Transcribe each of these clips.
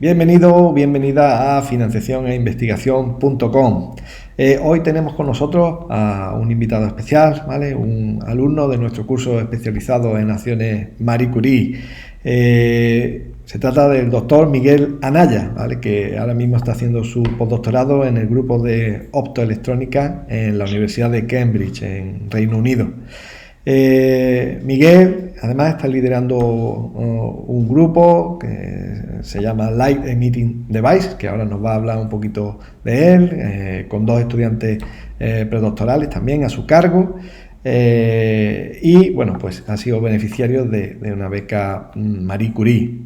Bienvenido, bienvenida a financiacioneinvestigación.com. Hoy tenemos con nosotros a un invitado especial, ¿vale? Un alumno de nuestro curso especializado en acciones Marie Curie. Se trata del doctor Miguel Anaya, ¿vale? Que ahora mismo está haciendo su postdoctorado en el grupo de optoelectrónica en la Universidad de Cambridge, en Reino Unido. Miguel además está liderando un grupo que se llama Light Emitting Device, que ahora nos va a hablar un poquito de él, con dos estudiantes predoctorales también a su cargo, y bueno, pues ha sido beneficiario de una beca Marie Curie.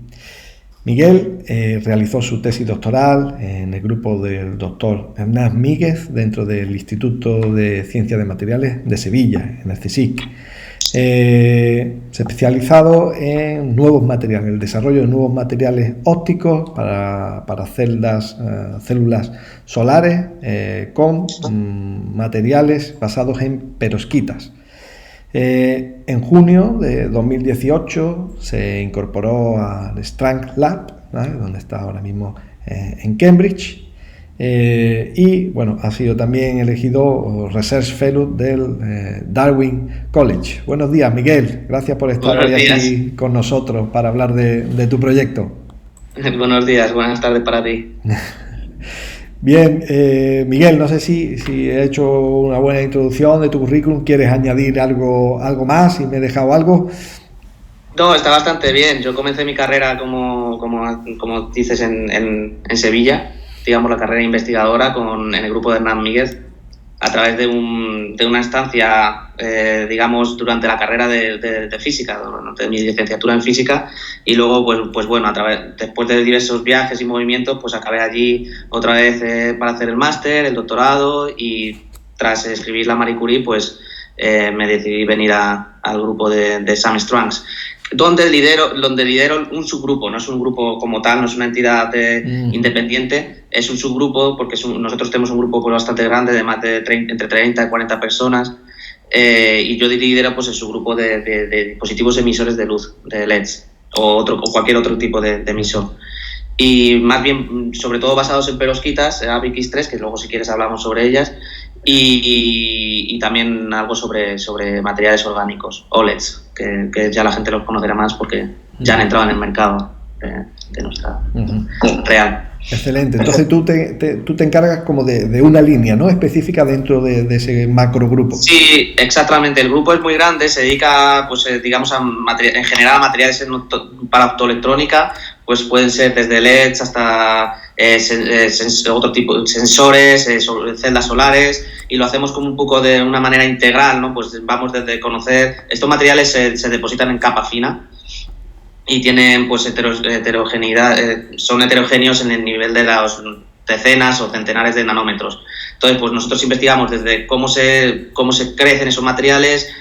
Miguel realizó su tesis doctoral en el grupo del doctor Hernán Míguez dentro del Instituto de Ciencias de Materiales de Sevilla, en el CSIC. Se ha especializado en nuevos materiales, el desarrollo de nuevos materiales ópticos para células solares con materiales basados en perovskitas. En junio de 2018 se incorporó al Strang Lab, ¿vale? Donde está ahora mismo en Cambridge, y bueno, ha sido también elegido Research Fellow del Darwin College. Buenos días, Miguel, gracias por estar hoy aquí con nosotros para hablar de tu proyecto. Buenos días, buenas tardes para ti. Bien, Miguel, no sé si he hecho una buena introducción de tu currículum. ¿Quieres añadir algo más? Si me he dejado algo. No, está bastante bien. Yo comencé mi carrera, como dices, en Sevilla, digamos la carrera investigadora en el grupo de Hernán Míguez, a través de una estancia, digamos, durante la carrera de física, de mi licenciatura en física, y luego, pues bueno, después de diversos viajes y movimientos, pues acabé allí otra vez para hacer el máster, el doctorado, y tras escribir la Marie Curie, pues me decidí venir al grupo de Sam Strangs, donde lidero un subgrupo. No es un grupo como tal, no es una entidad independiente, es un subgrupo porque nosotros tenemos un grupo pues bastante grande, de más de entre 30 y 40 personas, y yo lidero pues el subgrupo de dispositivos emisores de luz, de LEDs o cualquier otro tipo de emisor. Y más bien, sobre todo basados en perovskitas, ABX3, que luego si quieres hablamos sobre ellas, y también algo sobre materiales orgánicos, OLEDs, que ya la gente los conocerá más porque ya han entrado en el mercado de nuestra real. Excelente. Entonces tú te encargas como de una línea, ¿no?, específica dentro de ese macro grupo. Sí, exactamente. El grupo es muy grande, se dedica, pues digamos, en general a materiales para optoelectrónica, pues pueden ser desde LEDs hasta otro tipo de sensores, celdas solares, y lo hacemos como un poco de una manera integral, ¿no? Pues vamos desde conocer, estos materiales se depositan en capa fina y tienen pues heterogeneidad, son heterogéneos en el nivel de las decenas o centenares de nanómetros. Entonces, pues nosotros investigamos desde cómo se crecen esos materiales,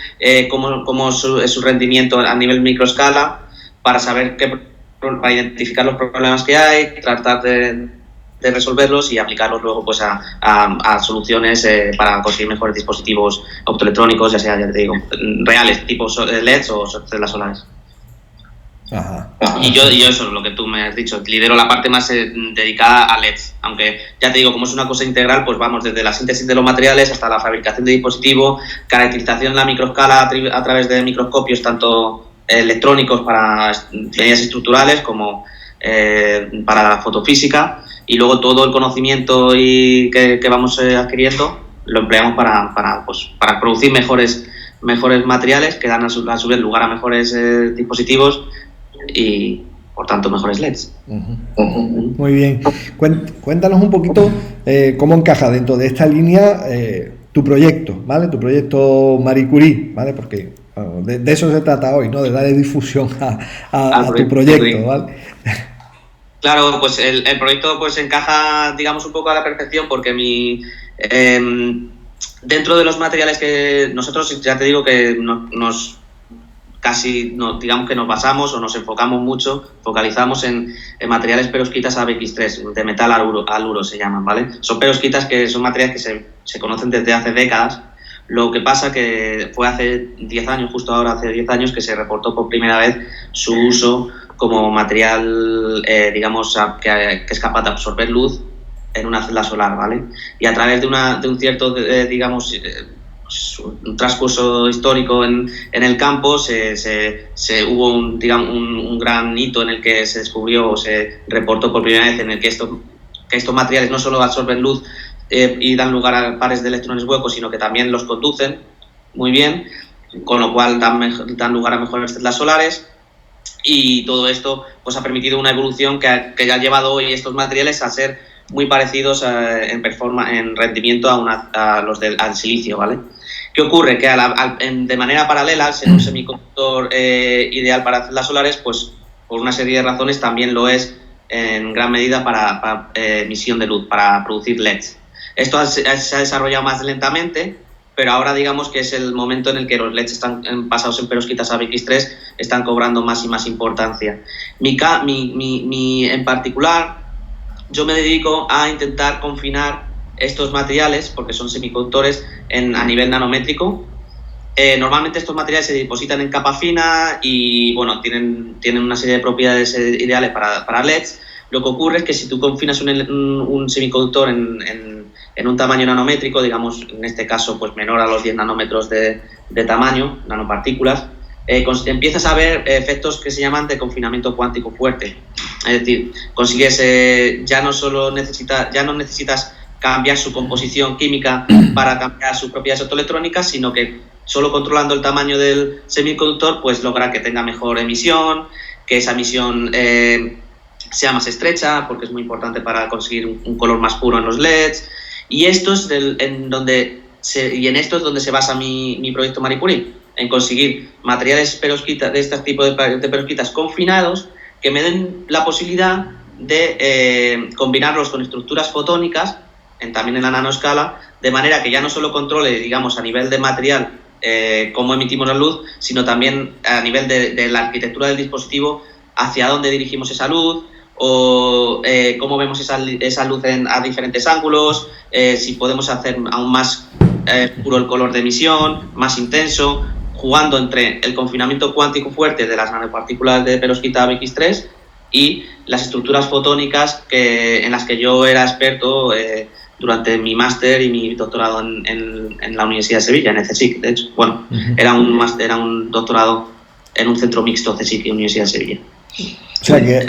cómo es su rendimiento a nivel microescala, para saber para identificar los problemas que hay, tratar de resolverlos y aplicarlos luego pues a soluciones para conseguir mejores dispositivos optoelectrónicos, ya te digo, reales, tipo LEDs o celdas solares. Ajá. Y yo eso es lo que tú me has dicho, lidero la parte más dedicada a LEDs, aunque ya te digo, como es una cosa integral, pues vamos desde la síntesis de los materiales hasta la fabricación de dispositivos, caracterización en la microescala a través de microscopios tanto electrónicos para medidas estructurales como para la fotofísica, y luego todo el conocimiento que vamos adquiriendo lo empleamos para producir mejores materiales que dan a su vez lugar a mejores dispositivos y por tanto mejores LEDs. Muy bien. Cuéntanos un poquito cómo encaja dentro de esta línea tu proyecto, ¿vale? Tu proyecto Marie Curie, ¿vale? Porque de eso se trata hoy, ¿no? De darle difusión a tu proyecto, ¿vale? Claro, pues el proyecto pues encaja, digamos, un poco a la perfección porque dentro de los materiales que nosotros, ya te digo que digamos que nos basamos o nos enfocamos mucho, focalizamos en materiales perovskitas ABX3, de metal aluro se llaman, ¿vale? Son perovskitas que son materiales que se conocen desde hace décadas. Lo que pasa que fue hace 10 años, justo ahora hace 10 años, que se reportó por primera vez su uso como material, digamos, que es capaz de absorber luz en una celda solar, ¿vale? Y a través de un cierto, digamos, un transcurso histórico en el campo, hubo un gran hito en el que se descubrió o se reportó por primera vez en el que estos materiales no solo absorben luz y dan lugar a pares de electrones huecos, sino que también los conducen muy bien, con lo cual dan lugar a mejores celdas solares. Y todo esto pues ha permitido una evolución que ha llevado hoy estos materiales a ser muy parecidos en rendimiento al silicio, ¿vale? ¿Qué ocurre? Que de manera paralela, al ser un semiconductor ideal para celdas solares, pues por una serie de razones también lo es en gran medida para emisión de luz, para producir LEDs. Esto se ha desarrollado más lentamente, pero ahora digamos que es el momento en el que los LEDs están basados en perovskitas ABX3 están cobrando más y más importancia. En particular, yo me dedico a intentar confinar estos materiales, porque son semiconductores, a nivel nanométrico. Normalmente estos materiales se depositan en capa fina y bueno, tienen una serie de propiedades ideales para LEDs. Lo que ocurre es que si tú confinas un semiconductor en un tamaño nanométrico, digamos, en este caso, pues menor a los 10 nanómetros de tamaño, nanopartículas, empiezas a ver efectos que se llaman de confinamiento cuántico fuerte. Es decir, consigues, ya no necesitas cambiar su composición química para cambiar sus propiedades optoelectrónicas, sino que solo controlando el tamaño del semiconductor, pues logra que tenga mejor emisión, que esa emisión sea más estrecha, porque es muy importante para conseguir un color más puro en los LEDs. Y esto es donde se basa mi proyecto Marie Curie, en conseguir materiales perovskitas, de este tipo de perovskitas confinados, que me den la posibilidad de combinarlos con estructuras fotónicas, también en la nanoescala, de manera que ya no solo controle, digamos, a nivel de material cómo emitimos la luz, sino también a nivel de la arquitectura del dispositivo, hacia dónde dirigimos esa luz, o cómo vemos esa luz a diferentes ángulos, si podemos hacer aún más puro el color de emisión, más intenso, jugando entre el confinamiento cuántico fuerte de las nanopartículas de perovskita ABX3 y las estructuras fotónicas en las que yo era experto durante mi máster y mi doctorado en la Universidad de Sevilla, en CSIC, de hecho. Bueno, era un doctorado en un centro mixto CSIC y Universidad de Sevilla. O sea que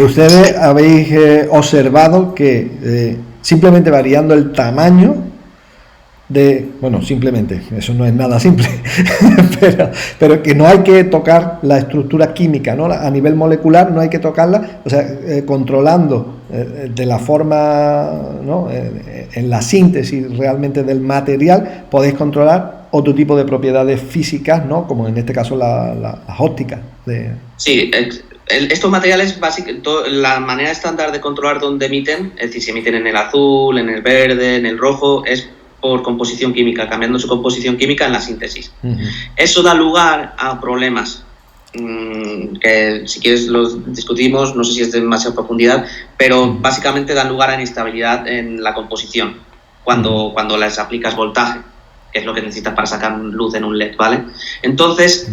ustedes habéis observado que simplemente variando el tamaño simplemente, eso no es nada simple, pero que no hay que tocar la estructura química, ¿no? A nivel molecular no hay que tocarla, o sea, controlando de la forma, ¿no? En la síntesis realmente del material, podéis controlar otro tipo de propiedades físicas, ¿no? Como en este caso las ópticas. Sí, estos materiales, la manera estándar de controlar dónde emiten, es decir, si emiten en el azul, en el verde, en el rojo, es por composición química, cambiando su composición química en la síntesis. Uh-huh. Eso da lugar a problemas que si quieres los discutimos, no sé si es de demasiada profundidad, pero básicamente dan lugar a inestabilidad en la composición cuando les aplicas voltaje, que es lo que necesitas para sacar luz en un LED, ¿vale? Entonces,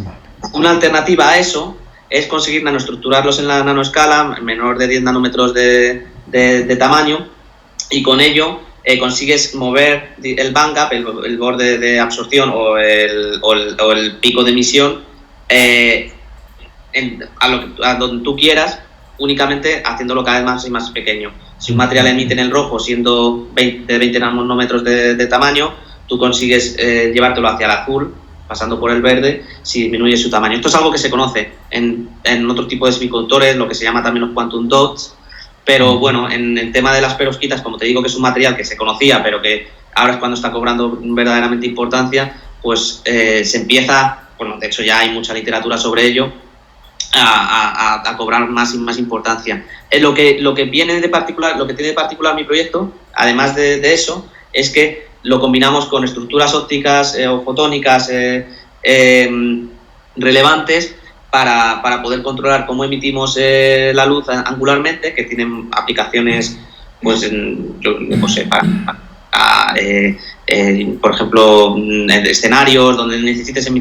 una alternativa a eso es conseguir nanoestructurarlos en la nanoescala, menor de 10 nanómetros de tamaño, y con ello consigues mover el bandgap, el borde de absorción o el pico de emisión a donde tú quieras, únicamente haciéndolo cada vez más y más pequeño. Si un material emite en el rojo siendo de 20 nanómetros de tamaño, tú consigues llevártelo hacia el azul, pasando por el verde, si disminuye su tamaño. Esto es algo que se conoce en otro tipo de semiconductores, lo que se llama también los quantum dots. Pero bueno, en el tema de las perovskitas, como te digo, que es un material que se conocía, pero que ahora es cuando está cobrando verdaderamente importancia, pues se empieza, bueno, de hecho ya hay mucha literatura sobre ello, a cobrar más y más importancia. Lo que tiene de particular mi proyecto, además de eso, es que lo combinamos con estructuras ópticas o fotónicas relevantes para poder controlar cómo emitimos la luz angularmente, que tienen aplicaciones, pues, yo no sé, por ejemplo, escenarios donde necesites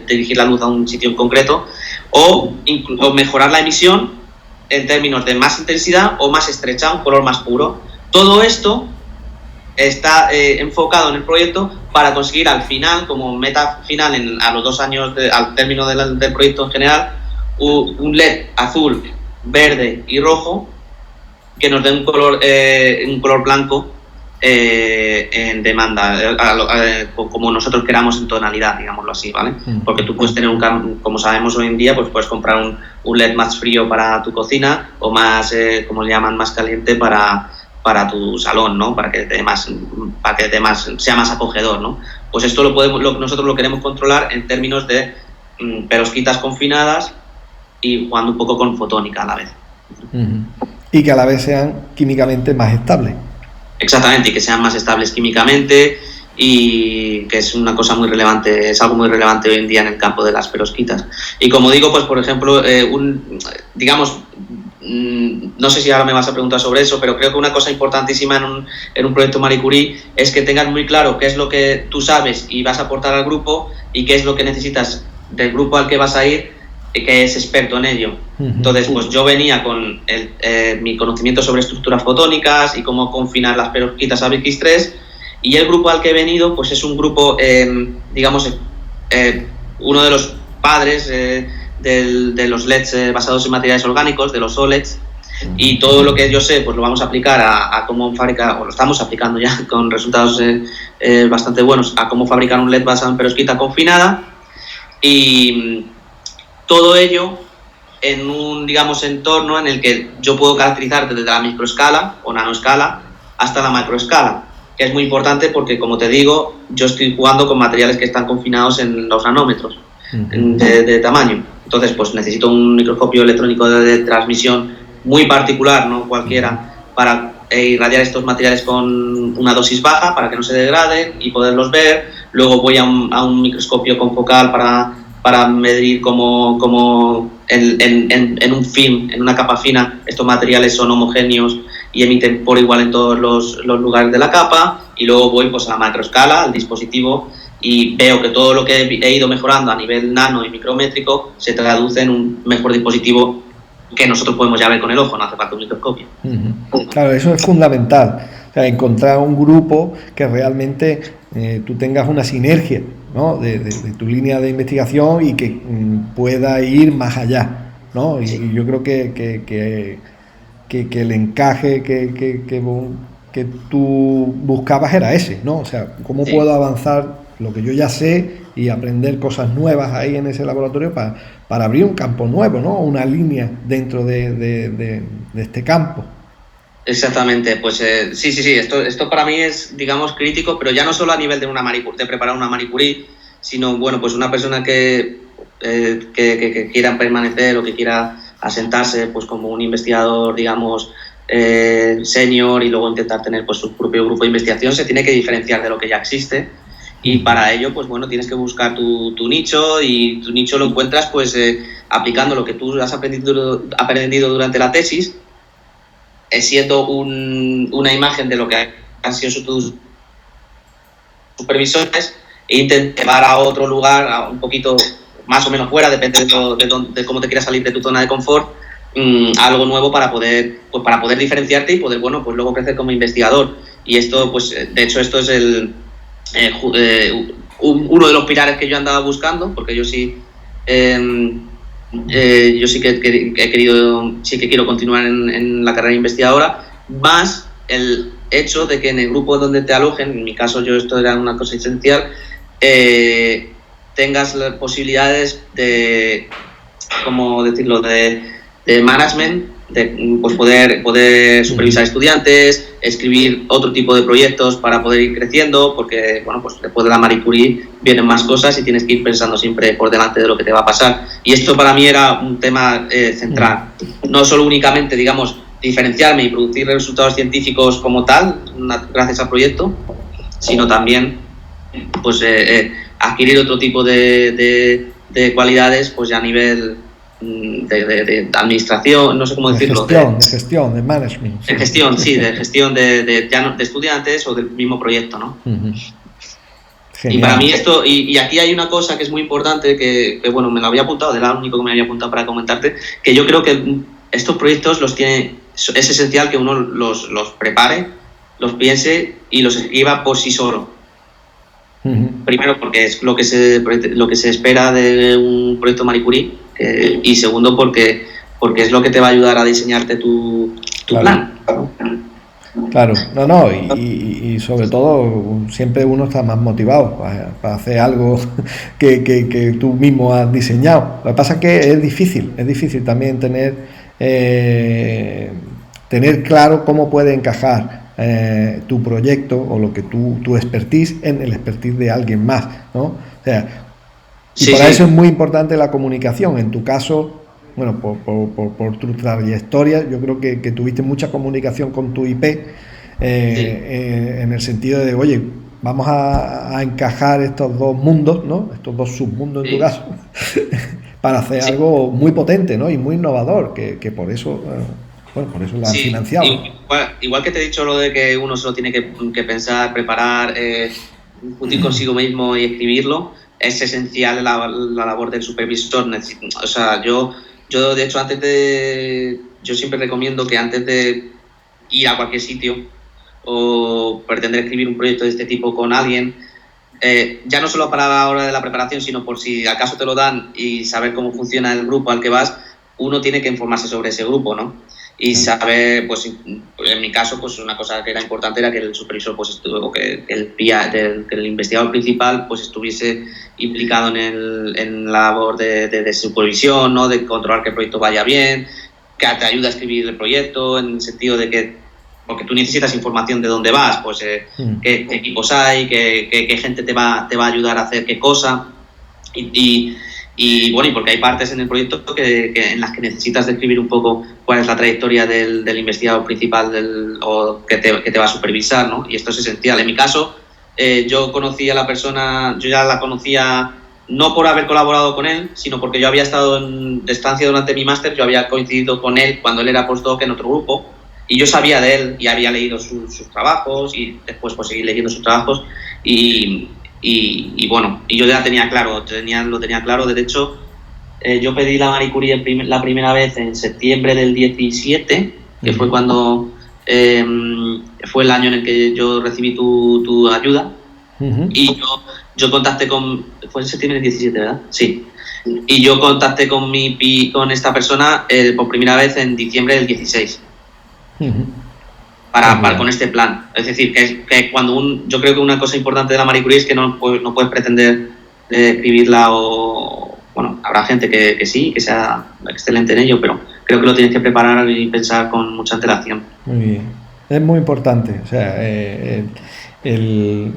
dirigir la luz a un sitio en concreto, o mejorar la emisión en términos de más intensidad o más estrecha, un color más puro. Todo esto está enfocado en el proyecto para conseguir al final, como meta final a los 2 años, al término del proyecto en general, un LED azul, verde y rojo que nos dé un color blanco en demanda, como nosotros queramos en tonalidad, digámoslo así, ¿vale? Porque tú puedes tener como sabemos hoy en día, pues puedes comprar un LED más frío para tu cocina o más, como le llaman, más caliente para tu salón, ¿no? Para que sea más acogedor, ¿no? Pues esto nosotros lo queremos controlar en términos de perovskitas confinadas y jugando un poco con fotónica a la vez. Y que a la vez sean químicamente más estables. Exactamente, y que sean más estables químicamente, y que es una cosa muy relevante, es algo muy relevante hoy en día en el campo de las perovskitas. Y como digo, pues por ejemplo, no sé si ahora me vas a preguntar sobre eso, pero creo que una cosa importantísima en un proyecto Marie Curie es que tengas muy claro qué es lo que tú sabes y vas a aportar al grupo y qué es lo que necesitas del grupo al que vas a ir, que es experto en ello. Entonces, pues yo venía con mi conocimiento sobre estructuras fotónicas y cómo confinar las perovskitas a BX3, y el grupo al que he venido pues es un grupo, uno de los padres de los LEDs basados en materiales orgánicos, de los OLEDs, y todo lo que yo sé pues lo vamos a aplicar a cómo fabricar, o lo estamos aplicando ya con resultados bastante buenos, a cómo fabricar un LED basado en perovskita confinada, y todo ello en un, entorno en el que yo puedo caracterizar desde la microescala o nanoescala hasta la macroescala, que es muy importante porque, como te digo, yo estoy jugando con materiales que están confinados en los nanómetros de tamaño. Entonces, pues necesito un microscopio electrónico de transmisión muy particular, no cualquiera, para irradiar estos materiales con una dosis baja para que no se degraden y poderlos ver. Luego voy a un microscopio confocal para medir cómo en un film, en una capa fina, estos materiales son homogéneos y emiten por igual en todos los lugares de la capa. Y luego voy pues a la macroescala, al dispositivo, y veo que todo lo que he ido mejorando a nivel nano y micrométrico se traduce en un mejor dispositivo que nosotros podemos ya ver con el ojo, no hace falta un microscopio. Claro, eso es fundamental. O sea, encontrar un grupo que realmente tú tengas una sinergia, ¿no? de tu línea de investigación y que pueda ir más allá, ¿no? Y yo creo que el encaje que tú buscabas era ese, ¿no? O sea, ¿cómo puedo avanzar lo que yo ya sé y aprender cosas nuevas ahí en ese laboratorio para abrir un campo nuevo, ¿no? Una línea dentro de este campo. Exactamente, pues sí, esto para mí es, crítico, pero ya no solo a nivel de preparar una Marie Curie, sino, pues una persona que quiera permanecer o que quiera asentarse pues como un investigador, senior, y luego intentar tener pues su propio grupo de investigación, se tiene que diferenciar de lo que ya existe, y para ello pues tienes que buscar tu nicho, y tu nicho lo encuentras pues aplicando lo que tú has aprendido durante la tesis, siendo una imagen de lo que han sido tus supervisores, e intentar llevar a otro lugar, a un poquito más o menos fuera, depende de cómo te quieras salir de tu zona de confort, algo nuevo para poder diferenciarte y poder pues luego crecer como investigador. Y esto, pues de hecho, esto es uno de los pilares que yo andaba buscando, porque yo sí quiero continuar en la carrera investigadora, más el hecho de que en el grupo donde te alojen, en mi caso esto era una cosa esencial, tengas las posibilidades de, ¿cómo decirlo?, de management, de pues poder supervisar estudiantes, escribir otro tipo de proyectos para poder ir creciendo, porque pues después de la Marie Curie vienen más cosas y tienes que ir pensando siempre por delante de lo que te va a pasar. Y esto para mí era un tema central, no solo únicamente, diferenciarme y producir resultados científicos como tal, gracias al proyecto, sino también pues adquirir otro tipo de cualidades pues ya a nivel de administración, no sé cómo decirlo. De gestión, de management. De gestión, sí, de gestión de estudiantes o del mismo proyecto, ¿no? Uh-huh. Y para mí esto, y aquí hay una cosa que es muy importante, que bueno, me lo había apuntado, era lo único que me había apuntado para comentarte, que yo creo que estos proyectos es esencial que uno los prepare, los piense y los escriba por sí solo. Uh-huh. Primero porque es lo que se espera de un proyecto Marie Curie, y segundo porque es lo que te va a ayudar a diseñarte tu plan. Claro, y sobre todo siempre uno está más motivado para hacer algo que tú mismo has diseñado. Lo que pasa es que es difícil también tener claro cómo puede encajar tu proyecto o lo que tu expertise en el expertise de alguien más, ¿no? O sea, eso es muy importante la comunicación. En tu caso, bueno, por tu trayectoria, yo creo que tuviste mucha comunicación con tu IP, en el sentido de, oye, vamos a encajar estos dos mundos, ¿no? Estos dos submundos en tu caso, para hacer algo muy potente, ¿no? Y muy innovador, que por eso, por eso lo has financiado. Igual que te he dicho lo de que uno solo tiene que pensar, preparar, discutir consigo mismo y escribirlo, es esencial la labor del supervisor. O sea, yo de hecho yo siempre recomiendo que antes de ir a cualquier sitio o pretender escribir un proyecto de este tipo con alguien, ya no solo para la hora de la preparación, sino por si acaso te lo dan y saber cómo funciona el grupo al que vas, uno tiene que informarse sobre ese grupo, ¿no? Y saber, pues en mi caso, pues una cosa que era importante era que el supervisor, pues estuvo, que el investigador principal, pues estuviese implicado en la labor de supervisión, ¿no? De controlar que el proyecto vaya bien, que te ayude a escribir el proyecto, en el sentido de que, porque tú necesitas información de dónde vas, pues qué equipos hay, qué gente te va a ayudar a hacer qué cosa, y bueno, y porque hay partes en el proyecto en las que necesitas describir un poco cuál es la trayectoria del investigador principal o que te va a supervisar, ¿no? Y esto es esencial. En mi caso, yo conocí a la persona, yo ya la conocía no por haber colaborado con él, sino porque yo había estado de estancia durante mi máster, yo había coincidido con él cuando él era postdoc en otro grupo, y yo sabía de él y había leído sus trabajos, y después pues seguí leyendo sus trabajos, y bueno, y yo ya lo tenía claro. De hecho, yo pedí la Marie Curie la primera vez en septiembre del 17, que fue cuando fue el año en el que yo recibí tu ayuda. Y yo contacté fue en septiembre del 17, ¿verdad? Sí. Y yo contacté con esta persona por primera vez en diciembre del 16. Con este plan. Es decir, que cuando yo creo que una cosa importante de la Marie Curie es que no puedes pretender escribirla, o bueno, habrá gente que sí, que sea excelente en ello, pero creo que lo tienes que preparar y pensar con mucha antelación. Muy bien. Es muy importante. O sea, el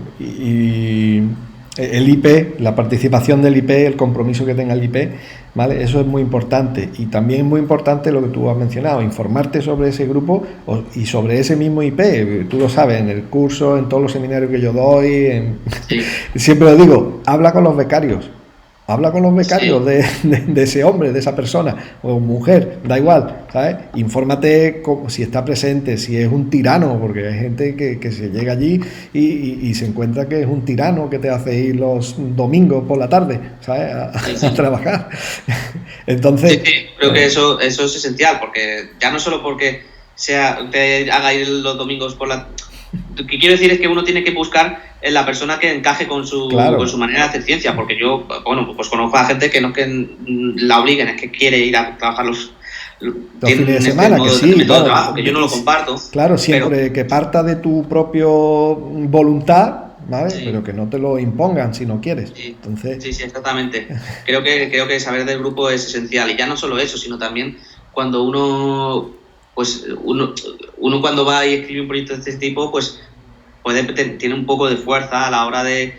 IP, la participación del IP, el compromiso que tenga el IP, ¿vale? Eso es muy importante. Y también es muy importante lo que tú has mencionado, informarte sobre ese grupo y sobre ese mismo IP. Tú lo sabes, en el curso, en todos los seminarios que yo doy, siempre lo digo, habla con los becarios. Habla con los becarios de ese hombre, de esa persona o mujer, da igual, ¿sabes? Infórmate si está presente, si es un tirano, porque hay gente que se llega allí y se encuentra que es un tirano que te hace ir los domingos por la tarde, ¿sabes? A trabajar. Entonces, creo que eso es esencial, porque ya no solo porque te haga ir los domingos por la... Lo que quiero decir es que uno tiene que buscar en la persona que encaje con su manera de hacer ciencia, porque yo, bueno, pues conozco a gente que no es que la obliguen, es que quiere ir a trabajar los fines de semana, que sí, claro, trabajo, que yo no lo comparto. Claro, siempre que parta de tu propia voluntad, ¿vale? Sí. Pero que no te lo impongan si no quieres. Sí. Entonces... sí, exactamente. Creo que saber del grupo es esencial, y ya no solo eso, sino también cuando uno cuando va y escribe un proyecto de este tipo, pues tiene un poco de fuerza a la hora de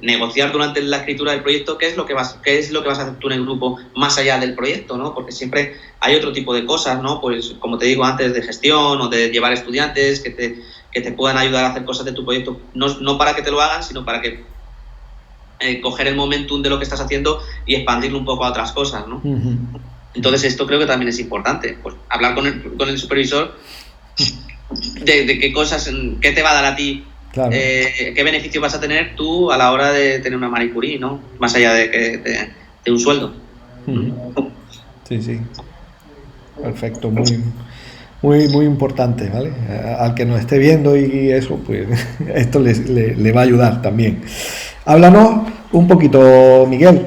negociar durante la escritura del proyecto qué es lo que vas a hacer tú en el grupo más allá del proyecto, ¿no? Porque siempre hay otro tipo de cosas, ¿no? Pues como te digo antes, de gestión o de llevar estudiantes que te puedan ayudar a hacer cosas de tu proyecto, no para que te lo hagan, sino para que coger el momentum de lo que estás haciendo y expandirlo un poco a otras cosas, ¿no? Uh-huh. Entonces esto creo que también es importante, pues hablar con el supervisor de qué cosas, qué te va a dar a ti, claro. Qué beneficio vas a tener tú a la hora de tener una Marie Curie, ¿no? Más allá de un sueldo. Uh-huh. Sí, sí. Perfecto, muy importante, ¿vale? Al que nos esté viendo y eso, pues esto le va a ayudar también. Háblanos un poquito, Miguel,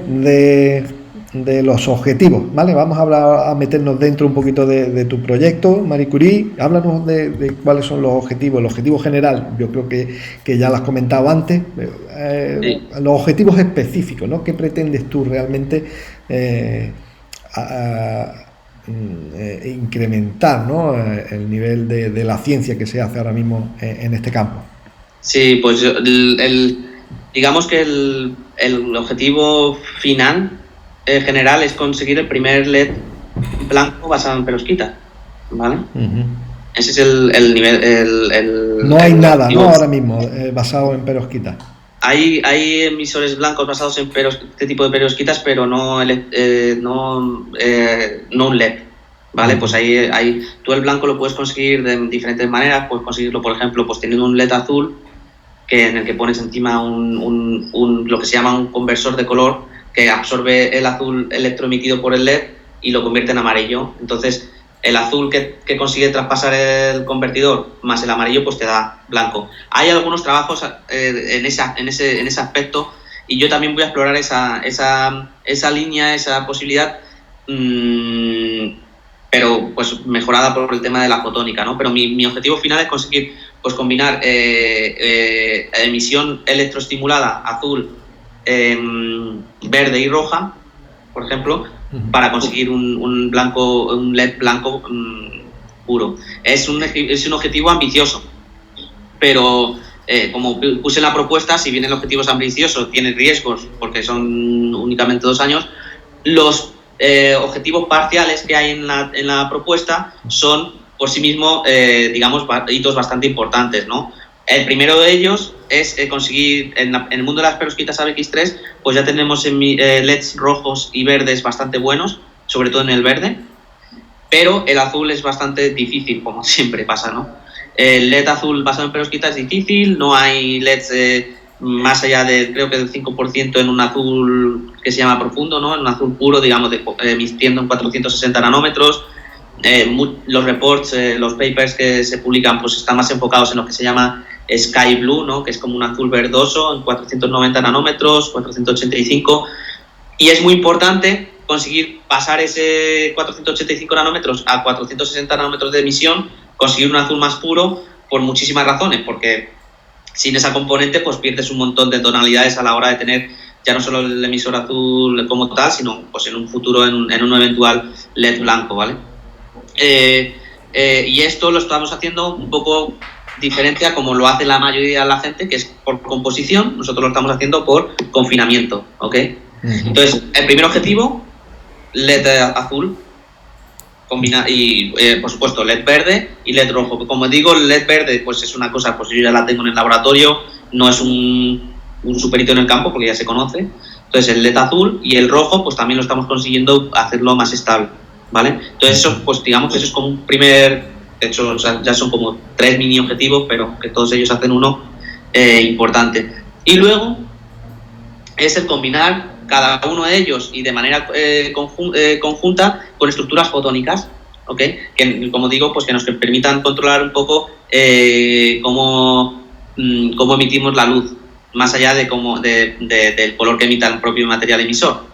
de los objetivos, ¿vale? Vamos a meternos dentro un poquito de tu proyecto, Marie Curie. Háblanos de cuáles son los objetivos. El objetivo general, yo creo que ya lo has comentado antes. Sí. Los objetivos específicos, ¿no? ¿Qué pretendes tú realmente incrementar, ¿no? El nivel de la ciencia que se hace ahora mismo en este campo? Sí, pues digamos que el objetivo final general es conseguir el primer LED blanco basado en perovskita, ¿vale? Uh-huh. Ese es el nivel. No hay nada, ¿no? Ahora mismo basado en perovskita. Hay emisores blancos basados en este tipo de perovskitas, pero no un LED, ¿vale? Pues ahí tú el blanco lo puedes conseguir de diferentes maneras. Puedes conseguirlo, por ejemplo, pues teniendo un LED azul en el que pones encima lo que se llama un conversor de color que absorbe el azul electroemitido por el LED y lo convierte en amarillo. Entonces el azul que consigue traspasar el convertidor más el amarillo pues te da blanco. Hay algunos trabajos en ese aspecto y yo también voy a explorar esa línea, esa posibilidad, pero pues mejorada por el tema de la fotónica, ¿no? Pero mi objetivo final es conseguir pues combinar emisión electroestimulada azul, verde y roja, por ejemplo, para conseguir un LED blanco puro. Es un objetivo ambicioso, pero como puse en la propuesta, si bien el objetivo es ambicioso, tiene riesgos porque son únicamente 2 años, los objetivos parciales que hay en la propuesta son por sí mismos, digamos, hitos bastante importantes, ¿no? El primero de ellos es conseguir, en el mundo de las perovskitas ABX3, pues ya tenemos LEDs rojos y verdes bastante buenos, sobre todo en el verde, pero el azul es bastante difícil, como siempre pasa, ¿no? El LED azul basado en perovskita es difícil, no hay LEDs más allá de, creo que del 5% en un azul que se llama profundo, ¿no? En un azul puro, digamos, emitiendo en 460 nanómetros. Los reports, los papers que se publican, pues están más enfocados en lo que se llama Sky Blue, ¿no? Que es como un azul verdoso en 490 nanómetros, 485, y es muy importante conseguir pasar ese 485 nanómetros a 460 nanómetros de emisión, conseguir un azul más puro por muchísimas razones, porque sin esa componente pues pierdes un montón de tonalidades a la hora de tener ya no solo el emisor azul como tal, sino pues en un futuro en un eventual LED blanco, ¿vale? Y esto lo estamos haciendo un poco diferente a como lo hace la mayoría de la gente, que es por composición. Nosotros lo estamos haciendo por confinamiento, ¿ok? Entonces, el primer objetivo, LED azul, y por supuesto LED verde y LED rojo. Como digo, el LED verde pues es una cosa, pues yo ya la tengo en el laboratorio, no es un superhito en el campo porque ya se conoce. Entonces el LED azul y el rojo pues también lo estamos consiguiendo hacerlo más estable, ¿vale? Entonces eso, pues digamos que eso es como un primer, de hecho, o sea, ya son como 3 mini objetivos, pero que todos ellos hacen uno importante. Y luego es el combinar cada uno de ellos y de manera conjunta con estructuras fotónicas, ¿ok? Que, como digo, pues que nos permitan controlar un poco cómo emitimos la luz, más allá de del color que emita el propio material emisor.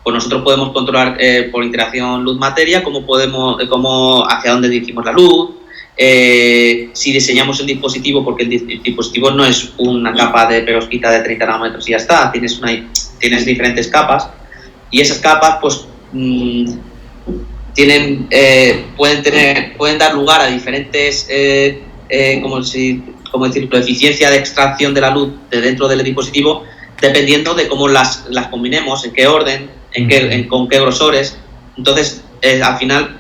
Pues nosotros podemos controlar por interacción luz-materia cómo hacia dónde dirigimos la luz, si diseñamos el dispositivo, porque el dispositivo no es una capa de perovskita de 30 nanómetros y ya está, tienes diferentes capas, y esas capas pues pueden dar lugar a diferentes como decirlo, eficiencia de extracción de la luz de dentro del dispositivo, dependiendo de cómo las combinemos, en qué orden, con qué grosores. Entonces al final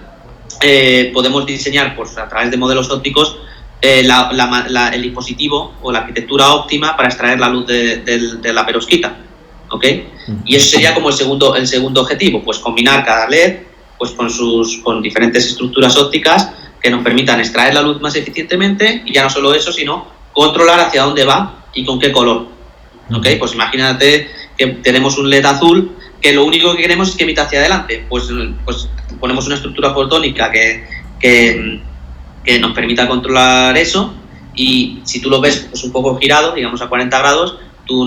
podemos diseñar pues, a través de modelos ópticos el dispositivo o la arquitectura óptima para extraer la luz de la perovskita. ¿ok? Y eso sería como el segundo objetivo, pues combinar cada LED pues con diferentes estructuras ópticas que nos permitan extraer la luz más eficientemente, y ya no solo eso, sino controlar hacia dónde va y con qué color, ¿ok? Pues imagínate que tenemos un LED azul que lo único que queremos es que emita hacia adelante, pues ponemos una estructura fotónica que nos permita controlar eso, y si tú lo ves pues un poco girado, digamos a 40 grados, tú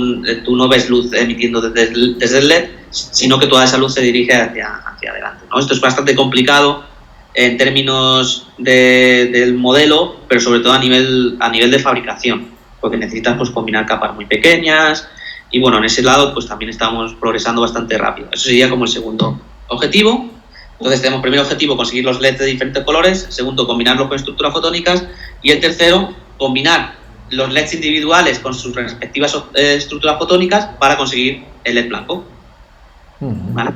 no ves luz emitiendo desde el LED, sino que toda esa luz se dirige hacia adelante, ¿no? Esto es bastante complicado en términos del modelo, pero sobre todo a nivel de fabricación, porque necesitas pues combinar capas muy pequeñas, y bueno, en ese lado pues también estamos progresando bastante rápido. Eso sería como el segundo objetivo. Entonces tenemos primer objetivo, conseguir los LEDs de diferentes colores; segundo, combinarlos con estructuras fotónicas; y el tercero, combinar los LEDs individuales con sus respectivas estructuras fotónicas para conseguir el LED blanco. ¿Vale?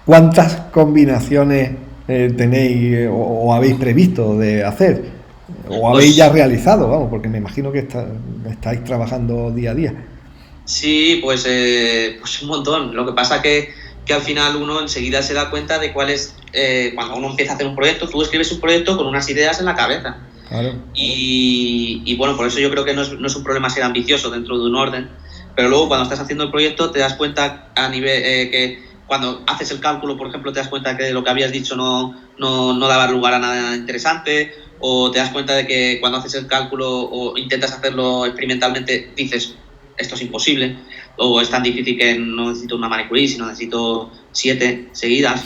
¿Cuántas combinaciones tenéis o habéis previsto de hacer? ¿O habéis ya realizado? Vamos, porque me imagino que estáis trabajando día a día. Sí, pues un montón. Lo que pasa que al final uno enseguida se da cuenta de cuál es, cuando uno empieza a hacer un proyecto, tú escribes un proyecto con unas ideas en la cabeza. Claro. Y bueno, por eso yo creo que no es un problema ser ambicioso dentro de un orden, pero luego cuando estás haciendo el proyecto te das cuenta a nivel que cuando haces el cálculo, por ejemplo, te das cuenta que lo que habías dicho no daba lugar a nada interesante, o te das cuenta de que cuando haces el cálculo o intentas hacerlo experimentalmente dices, esto es imposible, o es tan difícil que no necesito una Marie Curie, sino necesito 7 seguidas.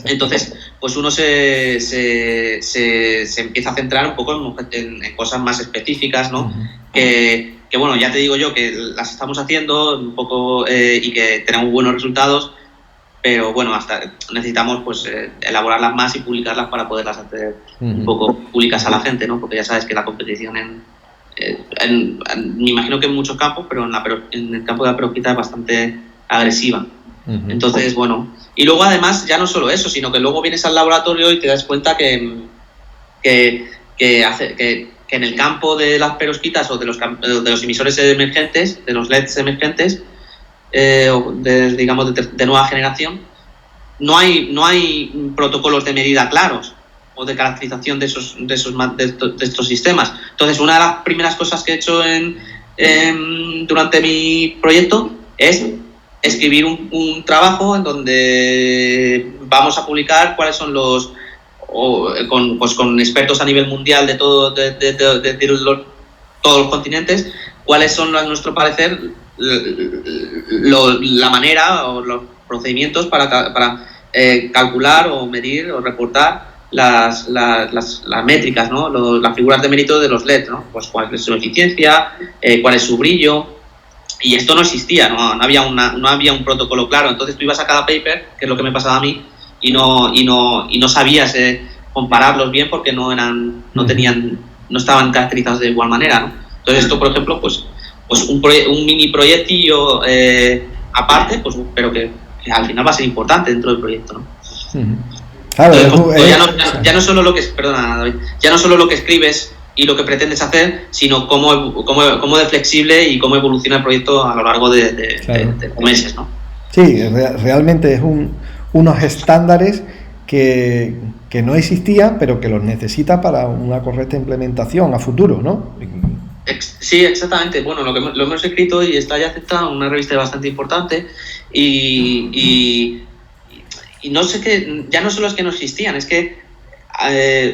Entonces, pues uno se empieza a centrar un poco en cosas más específicas, ¿no? Que bueno, ya te digo yo que las estamos haciendo un poco y que tenemos buenos resultados, pero bueno, hasta necesitamos pues elaborarlas más y publicarlas para poderlas hacer un poco públicas a la gente, ¿no? Porque ya sabes que la competición me imagino que en muchos campos, pero en el campo de la perovskita es bastante agresiva. Entonces, bueno, y luego además ya no solo eso, sino que luego vienes al laboratorio y te das cuenta que en el campo de las perovskitas o de los emisores emergentes, de los LEDs emergentes, digamos de nueva generación, no hay protocolos de medida claros o de caracterización de estos sistemas. Entonces, una de las primeras cosas que he hecho durante mi proyecto es escribir un trabajo en donde vamos a publicar cuáles son con expertos a nivel mundial de todos los continentes, cuáles son, a nuestro parecer, la manera o los procedimientos para calcular o medir o reportar las métricas, ¿no? Las figuras de mérito de los LEDs, ¿no? Pues cuál es su eficiencia, cuál es su brillo. Y esto no existía, no había un protocolo claro. Entonces tú ibas a cada paper, que es lo que me pasaba a mí, y no sabías compararlos bien porque no estaban caracterizados de igual manera, ¿no? Entonces esto, por ejemplo, pues un mini proyectillo aparte, pues, pero que al final va a ser importante dentro del proyecto, ¿no? Claro, entonces, ya no solo lo que ya no solo lo que escribes y lo que pretendes hacer, sino cómo de flexible y cómo evoluciona el proyecto a lo largo de meses, ¿no? Sí, realmente es unos estándares que no existían, pero que los necesita para una correcta implementación a futuro, ¿no? Sí, exactamente. Bueno, lo hemos escrito y está ya aceptado en una revista bastante importante y no sé qué, ya no solo es que no existían, es que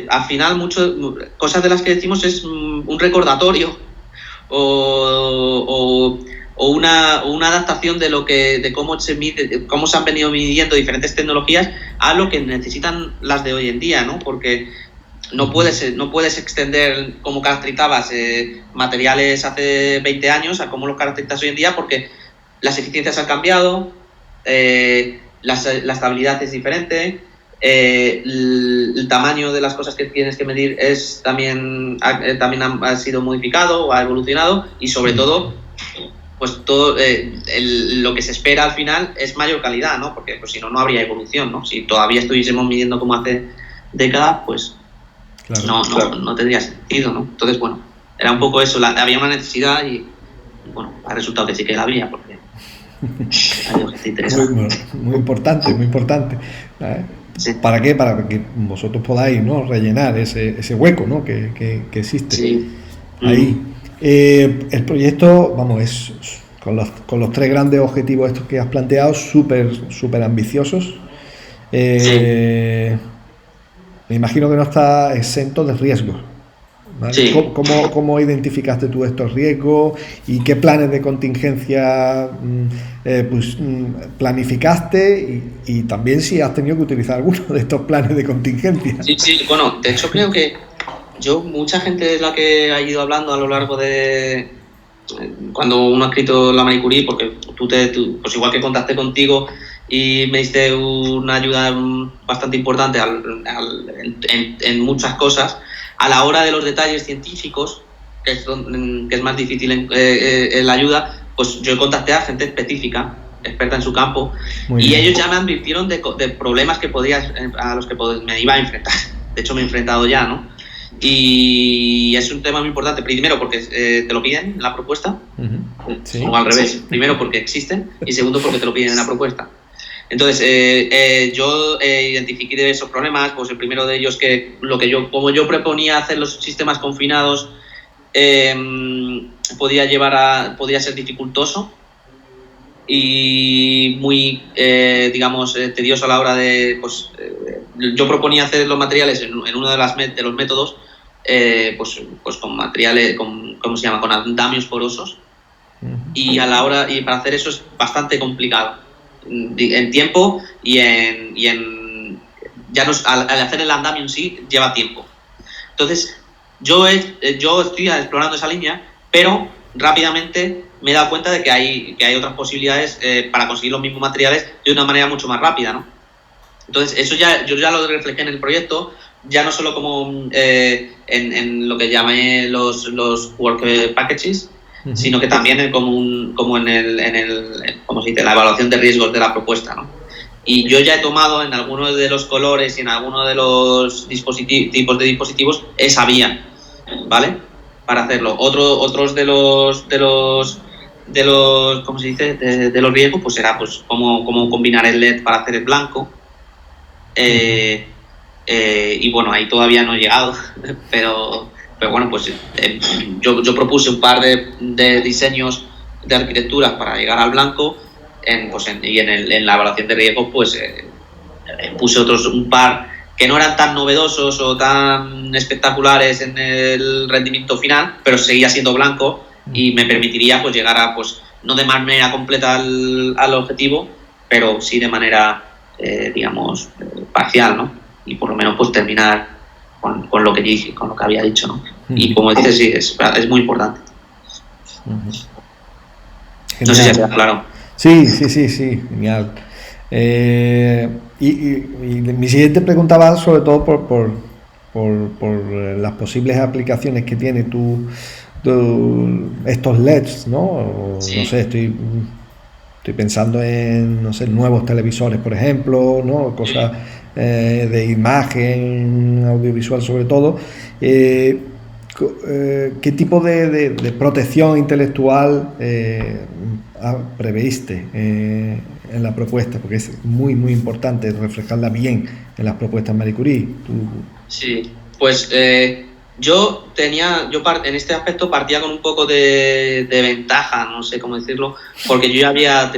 al final cosas de las que decimos es un recordatorio o una adaptación de cómo se mide, cómo se han venido midiendo diferentes tecnologías a lo que necesitan las de hoy en día, ¿no? Porque no puedes extender como caracterizabas materiales hace 20 años a cómo los caracterizas hoy en día, porque las eficiencias han cambiado, la estabilidad es diferente, el tamaño de las cosas que tienes que medir también ha sido modificado o ha evolucionado, y sobre todo pues todo lo que se espera al final es mayor calidad, ¿no? Porque pues, si no habría evolución, ¿no? Si todavía estuviésemos midiendo como hace décadas, pues no tendría sentido, ¿no? Entonces, bueno, era un poco eso, había una necesidad y bueno, ha resultado que sí que la había, porque hay algo que te interesa. Muy importante, muy importante. Sí. ¿Para qué? Para que vosotros podáis, ¿no?, rellenar ese hueco, ¿no?, que existe Sí. ahí. El proyecto, vamos, es con los 3 grandes objetivos estos que has planteado, súper ambiciosos. Sí. Me imagino que no está exento de riesgos, ¿vale? Sí. ¿Cómo identificaste tú estos riesgos y qué planes de contingencia planificaste y también si has tenido que utilizar alguno de estos planes de contingencia? Sí, bueno, de hecho creo que mucha gente es la que ha ido hablando a lo largo de cuando uno ha escrito la Marie Curie, porque tú pues igual que contacté contigo y me diste una ayuda bastante importante en muchas cosas, a la hora de los detalles científicos, que es más difícil la ayuda, pues yo contacté a gente específica, experta en su campo, y ellos ya me advirtieron de problemas a los que me iba a enfrentar. De hecho, me he enfrentado ya, ¿no? Y es un tema muy importante, primero porque te lo piden en la propuesta, sí. O al revés, primero porque existen y segundo porque te lo piden en la propuesta. Entonces, yo identifiqué esos problemas, pues el primero de ellos como yo proponía hacer los sistemas confinados, podía ser dificultoso y muy, tedioso a la hora de, pues, yo proponía hacer los materiales en uno de los métodos, pues con materiales, ¿cómo se llama? Con andamios porosos, y para hacer eso es bastante complicado en tiempo al hacer el andamio en sí lleva tiempo. Entonces yo estoy explorando esa línea, pero rápidamente me he dado cuenta de que hay otras posibilidades para conseguir los mismos materiales de una manera mucho más rápida, ¿no? Entonces yo ya lo reflejé en el proyecto, ya no solo como en lo que llamé los work packages, sino que también como ¿cómo se dice?, la evaluación de riesgos de la propuesta, ¿no? Y yo ya he tomado en algunos de los colores y en algunos de los tipos de dispositivos esa vía, ¿vale? Para hacerlo. Otros de los ¿cómo se dice?, de los riesgos, pues será pues cómo combinar el LED para hacer el blanco. Y bueno, ahí todavía no he llegado, pero bueno, pues yo propuse un par de diseños de arquitecturas para llegar al blanco, y en la evaluación de riesgos pues puse un par que no eran tan novedosos o tan espectaculares en el rendimiento final, pero seguía siendo blanco y me permitiría pues llegar a, pues no de manera completa al objetivo, pero sí de manera digamos parcial, ¿no? Y por lo menos pues terminar con lo que dije, con lo que había dicho, ¿no? Y como dices, sí, es muy importante. No sé si está claro. Sí, genial. Y mi siguiente pregunta va sobre todo por las posibles aplicaciones que tiene estos LEDs, ¿no? Sí. No sé, estoy pensando en, no sé, nuevos televisores, por ejemplo, ¿no? Cosas de imagen, audiovisual sobre todo. ¿Qué tipo de protección intelectual preveíste en la propuesta? Porque es muy importante reflejarla bien en las propuestas Marie Curie. Sí, pues yo en este aspecto partía con un poco de ventaja, no sé cómo decirlo, porque yo ya había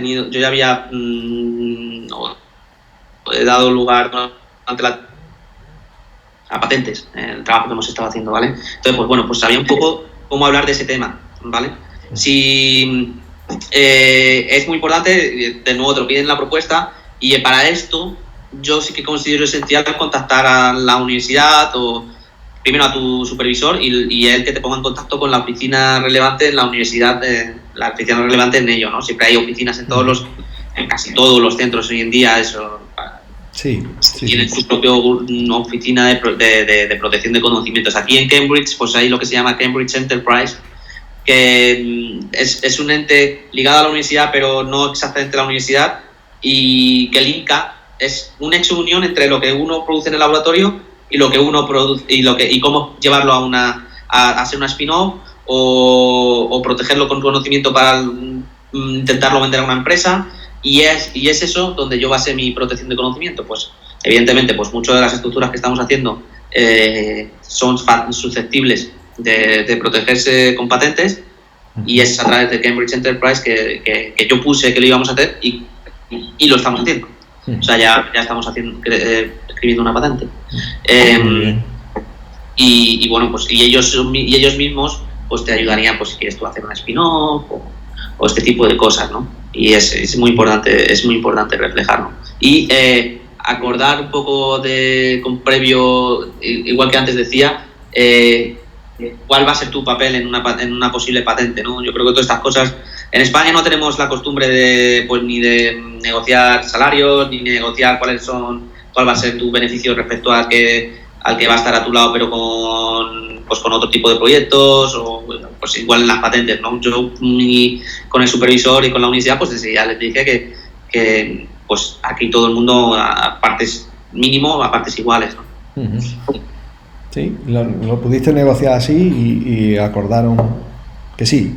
he dado lugar a patentes en el trabajo que hemos estado haciendo, ¿vale? Entonces, pues bueno, pues sabía un poco cómo hablar de ese tema, ¿vale? Si es muy importante, de nuevo te lo piden en la propuesta, y para esto yo sí que considero esencial contactar a la universidad o primero a tu supervisor y él que te ponga en contacto con la oficina relevante en la universidad, la oficina relevante en ello, ¿no? Siempre hay oficinas en casi todos los centros hoy en día, eso. Tienen su propia oficina de protección de conocimientos. Aquí en Cambridge, pues hay lo que se llama Cambridge Enterprise, que es un ente ligado a la universidad, pero no exactamente a la universidad, y que el INCA es una exunión entre lo que uno produce en el laboratorio y lo que uno produce y cómo llevarlo a hacer una spin-off o o protegerlo con conocimiento para intentarlo vender a una empresa, y es eso donde yo basé mi protección de conocimiento. Pues evidentemente pues muchas de las estructuras que estamos haciendo son susceptibles de protegerse con patentes, y es a través de Cambridge Enterprise que yo puse que lo íbamos a hacer y lo estamos haciendo. O sea, ya estamos escribiendo una patente. Y bueno, pues y ellos mismos pues te ayudarían, pues si quieres tú hacer un spin-off o este tipo de cosas, ¿no? Y es muy importante reflejarlo. Y acordar un poco con previo, igual que antes decía, cuál va a ser tu papel en una posible patente, ¿no? Yo creo que todas estas cosas, en España no tenemos la costumbre ni de negociar salarios, ni negociar cuál va a ser tu beneficio respecto al que va a estar a tu lado, pero con otro tipo de proyectos, o pues igual en las patentes, ¿no? Yo con el supervisor y con la universidad, pues desde ya les dije que pues aquí todo el mundo a partes iguales, ¿no? Uh-huh. Sí, lo pudiste negociar así y acordaron que sí.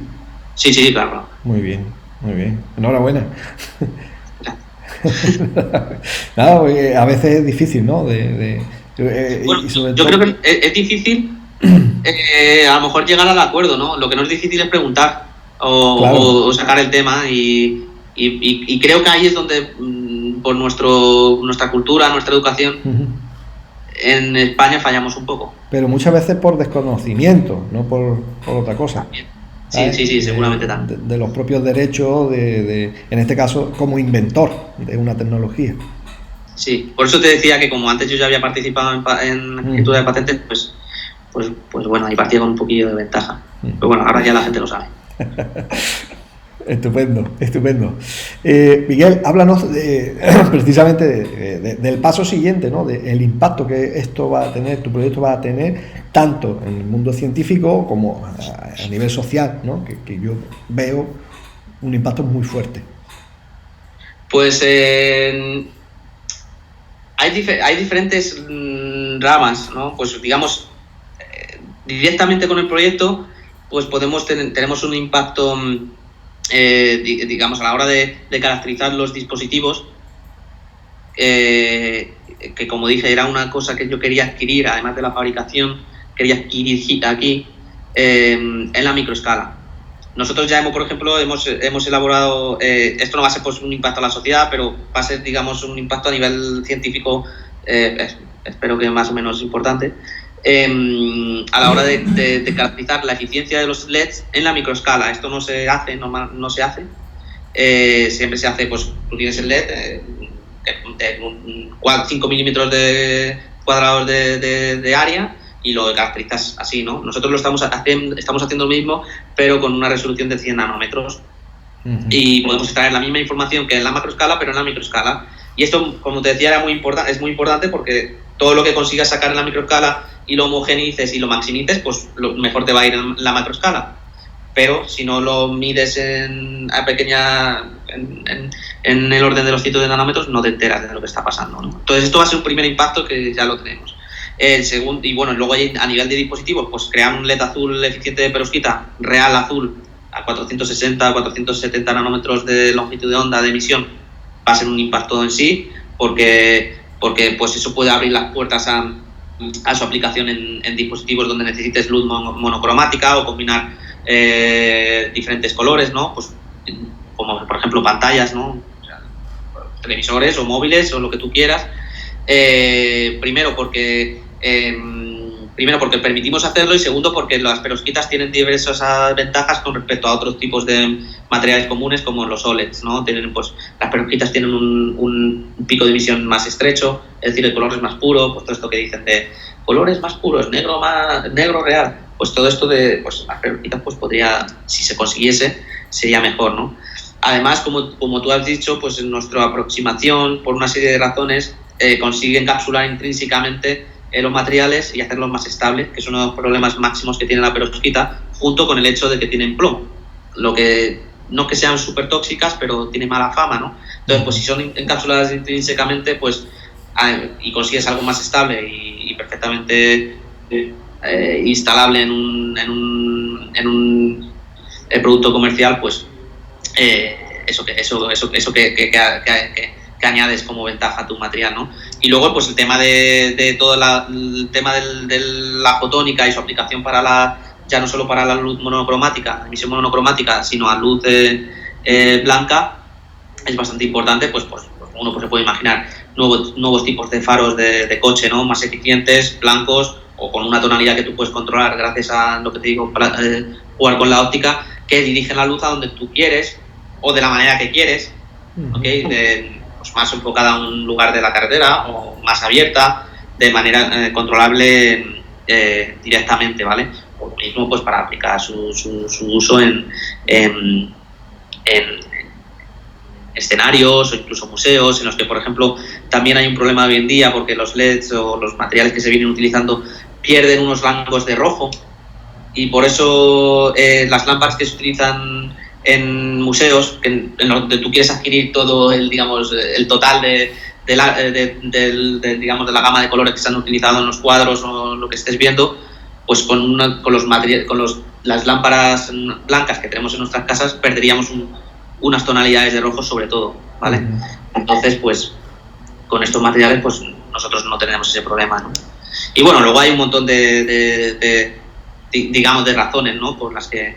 Sí, claro. Muy bien. Enhorabuena. Claro, a veces es difícil, ¿no? Bueno, yo creo que es difícil a lo mejor llegar al acuerdo, ¿no? Lo que no es difícil es preguntar o sacar el tema, y creo que ahí es donde por nuestra cultura, nuestra educación, uh-huh, en España fallamos un poco. Pero muchas veces por desconocimiento, no por otra cosa. Sí, seguramente también. De los propios derechos, en este caso, como inventor de una tecnología. Sí, por eso te decía que como antes yo ya había participado en escritura de patentes, pues bueno, ahí partía con un poquillo de ventaja. Pero bueno, ahora ya la gente lo sabe. Estupendo. Miguel, háblanos precisamente del paso siguiente, ¿no? Del impacto que esto va a tener, tu proyecto va a tener, tanto en el mundo científico como a nivel social, ¿no? Que yo veo un impacto muy fuerte. Pues hay diferentes ramas, ¿no? Pues digamos, directamente con el proyecto, pues tenemos un impacto, digamos, a la hora de caracterizar los dispositivos, que como dije era una cosa que yo quería adquirir, además de la fabricación, quería adquirir aquí en la microescala. Nosotros ya por ejemplo, hemos elaborado, esto no va a ser pues un impacto a la sociedad, pero va a ser, digamos, un impacto a nivel científico, espero que más o menos importante, a la hora de caracterizar la eficiencia de los LEDs en la microescala. Esto no se hace, siempre se hace, pues tú tienes el LED de 5 milímetros cuadrados de área, y lo caracterizas así, ¿no? Nosotros lo estamos haciendo lo mismo, pero con una resolución de 100 nanómetros. Uh-huh. Y podemos extraer la misma información que en la macroescala, pero en la microescala. Y esto, como te decía, es muy importante, porque todo lo que consigas sacar en la microescala y lo homogeneices y lo maximices, pues lo mejor te va a ir en la macroescala. Pero si no lo mides en el orden de los cientos de nanómetros, no te enteras de lo que está pasando, ¿no? Entonces esto va a ser un primer impacto que ya lo tenemos. El segundo, y bueno, luego a nivel de dispositivos, pues crear un LED azul eficiente de perovskita, real azul, a 460, 470 nanómetros de longitud de onda de emisión, va a ser un impacto en sí, porque pues eso puede abrir las puertas a su aplicación en dispositivos donde necesites luz monocromática, o combinar diferentes colores, ¿no? Pues como por ejemplo pantallas, ¿no? O sea, televisores o móviles o lo que tú quieras. Primero porque permitimos hacerlo, y segundo porque las perovskitas tienen diversas ventajas con respecto a otros tipos de materiales comunes como los OLEDs, ¿no? Pues las perovskitas tienen un pico de emisión más estrecho, es decir, el color es más puro. Pues todo esto que dicen de colores más puros, negro real, pues todo esto pues las perovskitas pues podría, si se consiguiese, sería mejor, ¿no? Además, como tú has dicho, pues en nuestra aproximación, por una serie de razones, consigue encapsular intrínsecamente los materiales y hacerlos más estables, que es uno de los problemas máximos que tiene la perovskita, junto con el hecho de que tienen plomo, lo que no que sean súper tóxicas, pero tiene mala fama, ¿no? Entonces, pues si son encapsuladas intrínsecamente, pues y consigues algo más estable y perfectamente instalable en el producto comercial, pues eso que añades como ventaja a tu material, ¿no? Y luego pues el tema de todo el tema de la fotónica y su aplicación para ya no solo para la luz monocromática, emisión monocromática, sino a luz blanca, es bastante importante. Pues uno se puede imaginar nuevos tipos de faros de coche, ¿no? Más eficientes, blancos, o con una tonalidad que tú puedes controlar gracias a lo que te digo, para jugar con la óptica, que dirigen la luz a donde tú quieres o de la manera que quieres, ¿okay? Pues más enfocada a un lugar de la carretera o más abierta, de manera controlable directamente, ¿vale? O lo mismo pues para aplicar su uso en escenarios o incluso museos, en los que, por ejemplo, también hay un problema hoy en día porque los LEDs o los materiales que se vienen utilizando pierden unos rangos de rojo, y por eso las lámparas que se utilizan en museos, en donde tú quieres adquirir todo el total de la gama de colores que se han utilizado en los cuadros o lo que estés viendo, pues con las lámparas blancas que tenemos en nuestras casas perderíamos unas tonalidades de rojo sobre todo, ¿vale? Entonces, pues con estos materiales pues nosotros no tenemos ese problema, ¿no? Y bueno, luego hay un montón de razones, ¿no? Por las que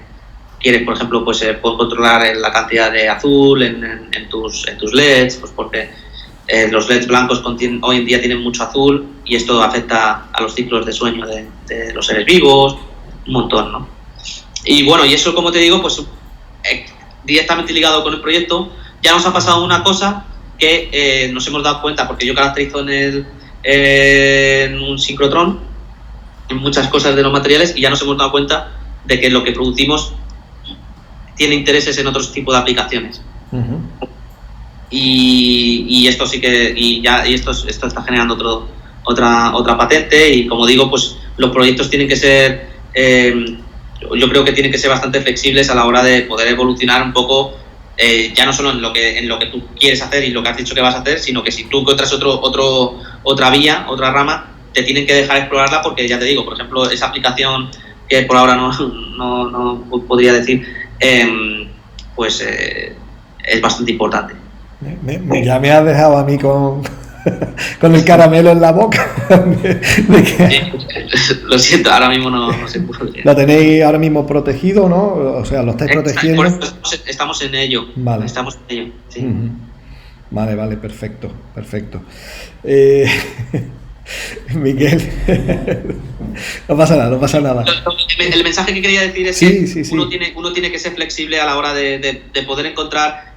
quieres, por ejemplo, pues puedes controlar la cantidad de azul en tus LEDs, pues porque los LEDs blancos hoy en día tienen mucho azul y esto afecta a los ciclos de sueño de los seres vivos, un montón, ¿no? Y bueno, y eso, como te digo, pues directamente ligado con el proyecto, ya nos ha pasado una cosa que nos hemos dado cuenta, porque yo caracterizo en un sincrotrón, en muchas cosas de los materiales, y ya nos hemos dado cuenta de que lo que producimos tiene intereses en otros tipos de aplicaciones. Y esto sí que esto está generando otra patente, y como digo, pues los proyectos tienen que ser yo creo que tienen que ser bastante flexibles a la hora de poder evolucionar un poco, ya no solo en lo que tú quieres hacer y lo que has dicho que vas a hacer, sino que si tú encuentras otra vía, otra rama, te tienen que dejar explorarla, porque ya te digo, por ejemplo, esa aplicación que por ahora no podría decir, pues es bastante importante. Ya me has dejado a mí con el caramelo en la boca. Lo siento, ahora mismo no se puede. ¿Lo tenéis ahora mismo protegido, no? O sea, ¿lo estáis protegiendo? Estamos en ello. Vale. Estamos en ello, sí. Vale, perfecto. Miguel, no pasa nada. El mensaje que quería decir es que uno tiene que ser flexible a la hora de poder encontrar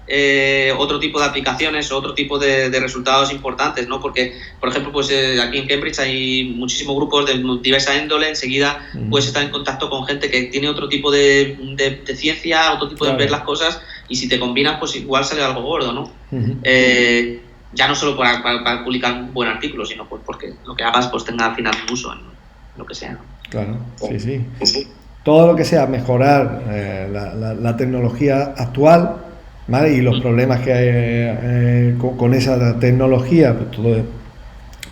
otro tipo de aplicaciones o otro tipo de resultados importantes, ¿no? Porque, por ejemplo, pues aquí en Cambridge hay muchísimos grupos de diversa índole. Enseguida puedes estar en contacto con gente que tiene otro tipo de ciencia, otro tipo de ver las cosas, y si te combinas, pues igual sale algo gordo, ¿no? Ya no solo para publicar un buen artículo, sino pues porque lo que hagas pues tenga al final un uso en lo que sea. Claro, sí. Todo lo que sea mejorar la tecnología actual, ¿vale? Y los problemas que hay con esa tecnología, pues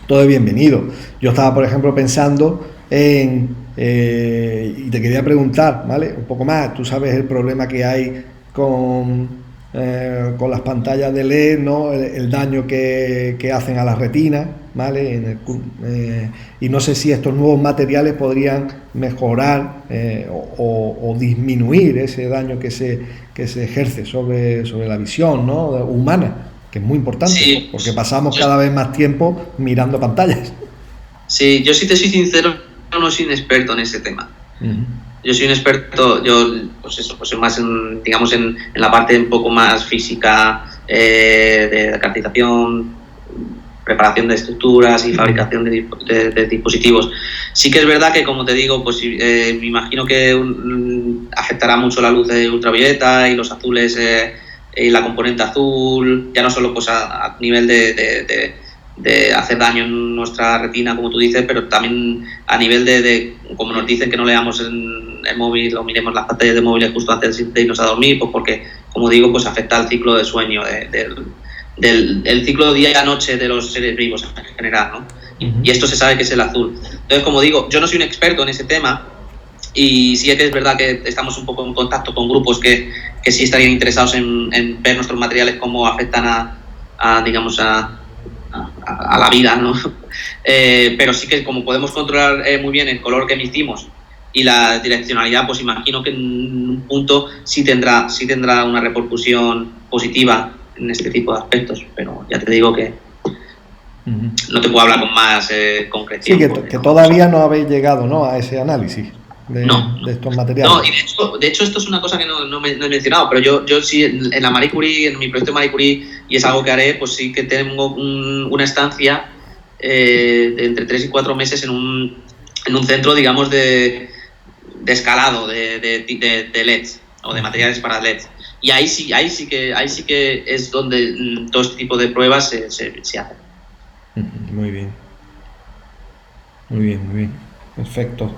todo es bienvenido. Yo estaba, por ejemplo, pensando y te quería preguntar, ¿vale? Un poco más, tú sabes el problema que hay con las pantallas de LED, ¿no? El daño que hacen a la retina, ¿vale? Y no sé si estos nuevos materiales podrían mejorar o disminuir ese daño que se ejerce sobre la visión, ¿no? Humana, que es muy importante, porque pasamos cada vez más tiempo mirando pantallas. Sí, yo, si te soy sincero, no soy un experto en ese tema. Yo soy un experto, pues soy más en la parte un poco más física, de caracterización, preparación de estructuras y fabricación de dispositivos. Sí que es verdad que, como te digo, pues me imagino que afectará mucho la luz ultravioleta y los azules y la componente azul, ya no solo pues a nivel de hacer daño en nuestra retina, como tú dices, pero también a nivel de como nos dicen que no leamos el móvil o miremos las pantallas de móviles justo antes de irnos a dormir, pues porque, como digo, pues afecta al ciclo de sueño, del ciclo día-noche de los seres vivos en general, ¿no? Y esto se sabe que es el azul. Entonces, como digo, yo no soy un experto en ese tema, Y sí que es verdad que estamos un poco en contacto con grupos que sí estarían interesados en ver nuestros materiales, cómo afectan digamos, a la vida, ¿no? Pero sí que como podemos controlar muy bien el color que emitimos y la direccionalidad, pues imagino que en un punto sí tendrá una repercusión positiva en este tipo de aspectos, pero ya te digo que no te puedo hablar con más concreción. Sí, que todavía no habéis llegado, ¿no?, a ese análisis de estos materiales. No, y de hecho esto es una cosa que no he mencionado, pero yo sí en la Marie Curie, en mi proyecto de Marie Curie, y es algo que haré, pues sí que tengo una estancia de entre 3 y 4 meses en un centro, digamos, de escalado de LEDs o de materiales para LEDs. Y ahí sí que es donde todo este tipo de pruebas se hacen. Muy bien. Perfecto.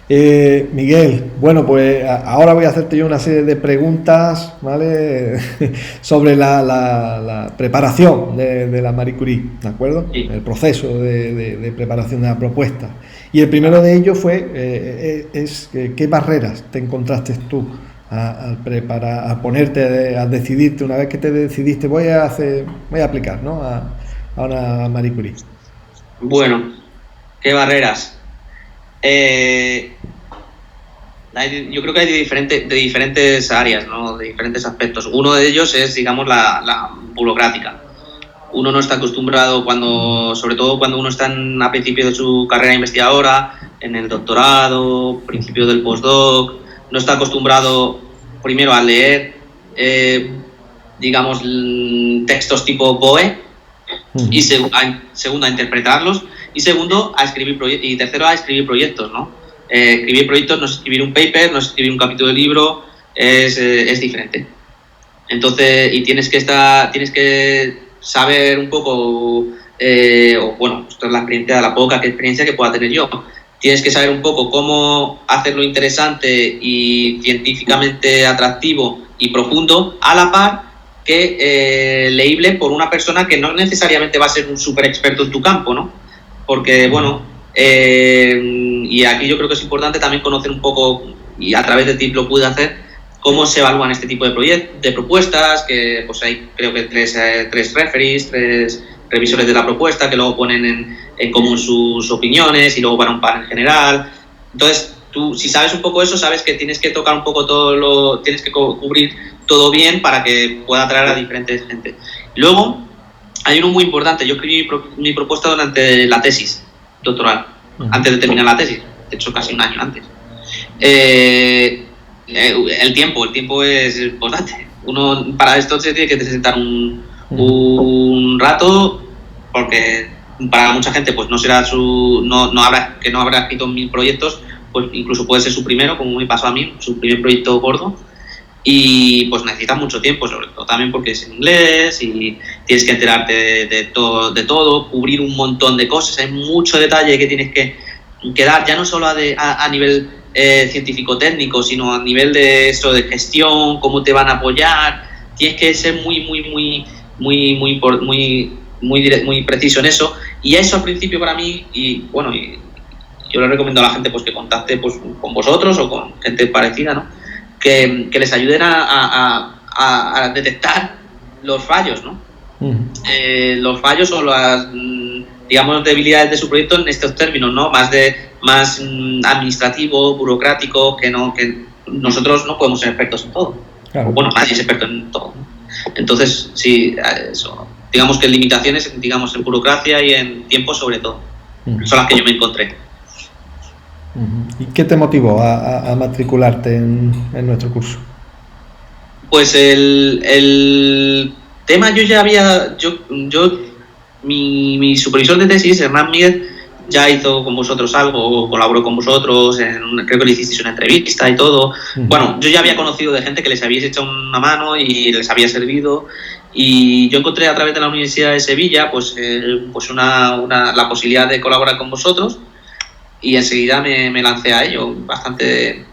Miguel, bueno, pues ahora voy a hacerte yo una serie de preguntas, ¿vale? Sobre la preparación de la Marie Curie, ¿de acuerdo? Sí. El proceso de preparación de la propuesta. Y el primero de ellos fue, ¿qué barreras te encontraste tú a ponerte, a decidirte, una vez que te decidiste, voy a aplicar, ¿no?, a una Marie Curie? Bueno, ¿qué barreras? Yo creo que hay de diferentes áreas, ¿no?, de diferentes aspectos. Uno de ellos es, digamos, la burocrática. Uno no está acostumbrado, sobre todo cuando uno está a principio de su carrera investigadora, en el doctorado, principio del postdoc, no está acostumbrado primero a leer, digamos, textos tipo BOE, y segundo a interpretarlos, y segundo a escribir y tercero a escribir proyectos, ¿no? Escribir proyectos no es escribir un paper, no es escribir un capítulo de libro, es diferente. Entonces, y tienes que saber un poco, bueno, esto es la poca experiencia que pueda tener yo. Tienes que saber un poco cómo hacerlo interesante y científicamente atractivo y profundo, a la par que leíble por una persona que no necesariamente va a ser un súper experto en tu campo, ¿no? Porque, bueno, y aquí yo creo que es importante también conocer un poco, y a través de ti lo pude hacer, cómo se evalúan este tipo de propuestas, que pues hay creo que tres referees, 3 revisores de la propuesta, que luego ponen en común sus opiniones y luego para un panel general. Entonces, tú, si sabes un poco eso, sabes que tienes que tocar un poco tienes que cubrir todo bien para que pueda atraer a diferentes gente. Luego, hay uno muy importante. Yo escribí mi propuesta durante la tesis doctoral, antes de terminar la tesis, de hecho casi un año antes. El tiempo es importante. Uno para esto se tiene que sentar un rato, porque para mucha gente pues no habrá escrito 1000 proyectos, pues incluso puede ser su primero, como me pasó a mí, su primer proyecto gordo, y pues necesita mucho tiempo, sobre todo también porque es en inglés y tienes que enterarte de todo, cubrir un montón de cosas, hay mucho detalle que tienes que dar, ya no solo a nivel científico-técnico, sino a nivel de esto de gestión, cómo te van a apoyar. Tienes que ser muy preciso en eso, y eso al principio para mí, y bueno, yo le recomiendo a la gente pues que contacte pues con vosotros o con gente parecida, ¿no?, que les ayuden a detectar los fallos, ¿no? Los fallos o las, digamos, debilidades de su proyecto en estos términos, ¿no?, más administrativo, burocrático, que nosotros no podemos ser expertos en todo. Claro. Bueno, nadie es experto en todo, ¿no? Entonces, sí, eso. Digamos que limitaciones, digamos, en burocracia y en tiempo sobre todo. Son las que yo me encontré. ¿Y qué te motivó a matricularte en nuestro curso? Pues el tema mi supervisor de tesis, Hernán Míguez, ya hizo con vosotros algo, colaboró con vosotros, creo que le hicisteis una entrevista y todo. Bueno, yo ya había conocido de gente que les habíais hecho una mano y les había servido, y yo encontré a través de la Universidad de Sevilla pues la posibilidad de colaborar con vosotros, y enseguida me lancé a ello bastante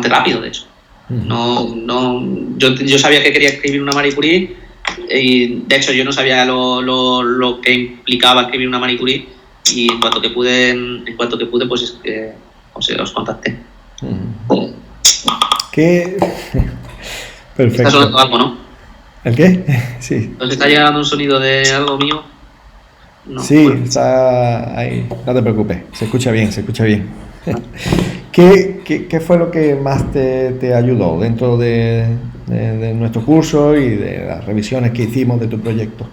rápido, de hecho. Yo sabía que quería escribir una Marie Curie, y de hecho yo no sabía lo que implicaba escribir una Marie Curie, y en cuanto que pude pues os contacté. ¿Qué? Perfecto. Está sonando algo, ¿no? ¿El qué? Sí. ¿Nos está llegando un sonido de algo mío? No, sí, bueno. está ahí. No te preocupes, se escucha bien, se escucha bien. ¿Qué fue lo que más te ayudó dentro de nuestro curso y de las revisiones que hicimos de tu proyecto?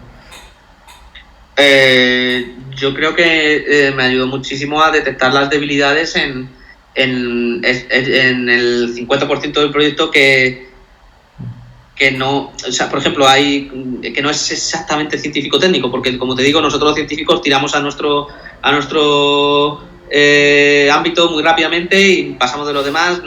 Yo creo que me ayudó muchísimo a detectar las debilidades en el 50% del proyecto que no, o sea, por ejemplo, que no es exactamente científico-técnico, porque como te digo, nosotros los científicos tiramos a nuestro ámbito muy rápidamente y pasamos de los demás,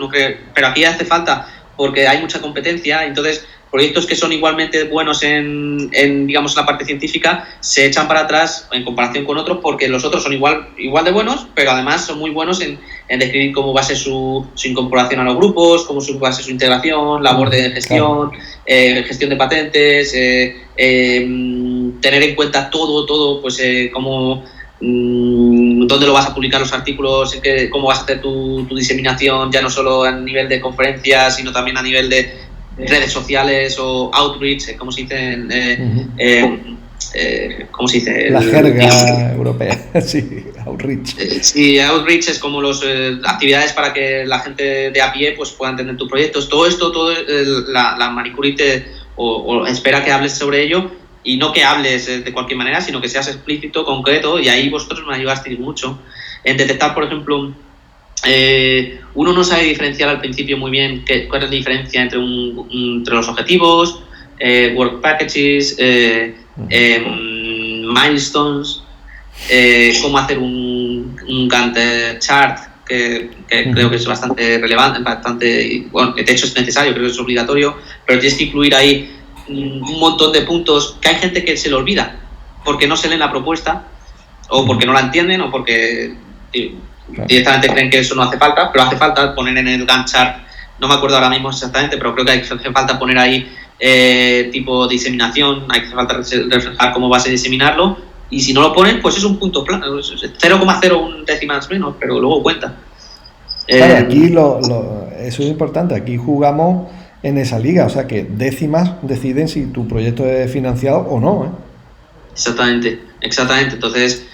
pero aquí hace falta, porque hay mucha competencia, entonces proyectos que son igualmente buenos en digamos, la parte científica se echan para atrás en comparación con otros, porque los otros son igual de buenos, pero además son muy buenos en describir cómo va a ser su incorporación a los grupos, cómo va a ser su integración, labor de gestión, gestión de patentes, tener en cuenta todo, pues cómo dónde lo vas a publicar los artículos, cómo vas a hacer tu diseminación, ya no solo a nivel de conferencias, sino también a nivel de redes sociales o outreach, ¿cómo se dice? ¿Cómo se dice? La jerga europea, sí, outreach. Sí, outreach es como las actividades para que la gente de a pie pues pueda entender tus proyectos. Todo esto, la Marie Curie o espera que hables sobre ello, y no que hables de cualquier manera, sino que seas explícito, concreto, y ahí vosotros me ayudasteis mucho en detectar, por ejemplo, uno no sabe diferenciar al principio muy bien cuál es la diferencia entre los objetivos, work packages, milestones, cómo hacer un Gantt chart, que creo que es bastante relevante, bueno, de hecho es necesario, creo que es obligatorio, pero tienes que incluir ahí un montón de puntos que hay gente que se le olvida porque no se lee la propuesta, o porque no la entienden, o porque directamente creen que eso no hace falta, pero hace falta poner en el Gantt chart, no me acuerdo ahora mismo exactamente, pero creo que hace falta poner ahí tipo diseminación, hay que falta reflejar cómo vas a diseminarlo, y si no lo ponen, pues es un punto plano, 0,01 décimas menos, pero luego cuenta. Claro, aquí eso es importante, aquí jugamos en esa liga, o sea que décimas deciden si tu proyecto es financiado o no, ¿eh? Exactamente. Entonces,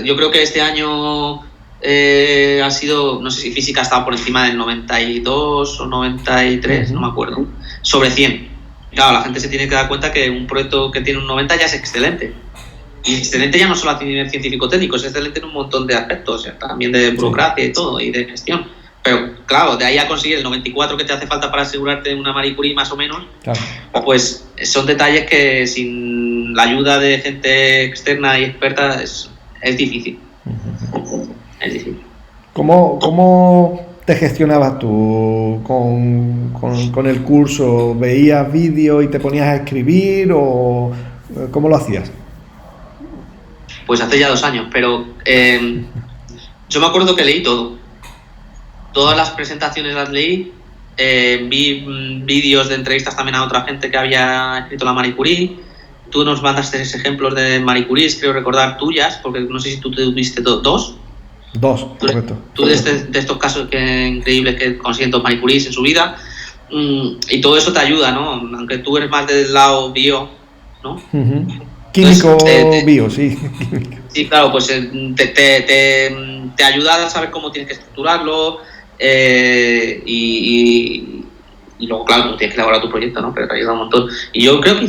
yo creo que este año ha sido, no sé si física ha estado por encima del 92 o 93, no me acuerdo, sobre 100. Claro, la gente se tiene que dar cuenta que un proyecto que tiene un 90 ya es excelente. Y excelente ya no solo a nivel científico-técnico, es excelente en un montón de aspectos, también de burocracia y todo, y de gestión. Pero claro, de ahí a conseguir el 94 que te hace falta para asegurarte una Marie Curie más o menos, claro, pues son detalles que sin la ayuda de gente externa y experta es difícil. Es difícil. ¿Cómo te gestionabas tú con el curso? ¿Veías vídeos y te ponías a escribir o cómo lo hacías? Pues hace ya 2 años, pero yo me acuerdo que leí todo. Todas las presentaciones las leí, vi vídeos de entrevistas también a otra gente que había escrito la Marie Curie. Tú nos mandaste ejemplos de Marie Curie, creo recordar tuyas, porque no sé si tú tuviste 2. 2, correcto. Tú de estos casos increíbles que consiguen 2 Marie Curies en su vida, y todo eso te ayuda, ¿no? Aunque tú eres más del lado bio, ¿no? Químico. Entonces, bio, sí. Sí, claro, pues te ayuda a saber cómo tienes que estructurarlo, y luego, claro, tienes que elaborar tu proyecto, ¿no? Pero te ayuda un montón. Y yo creo que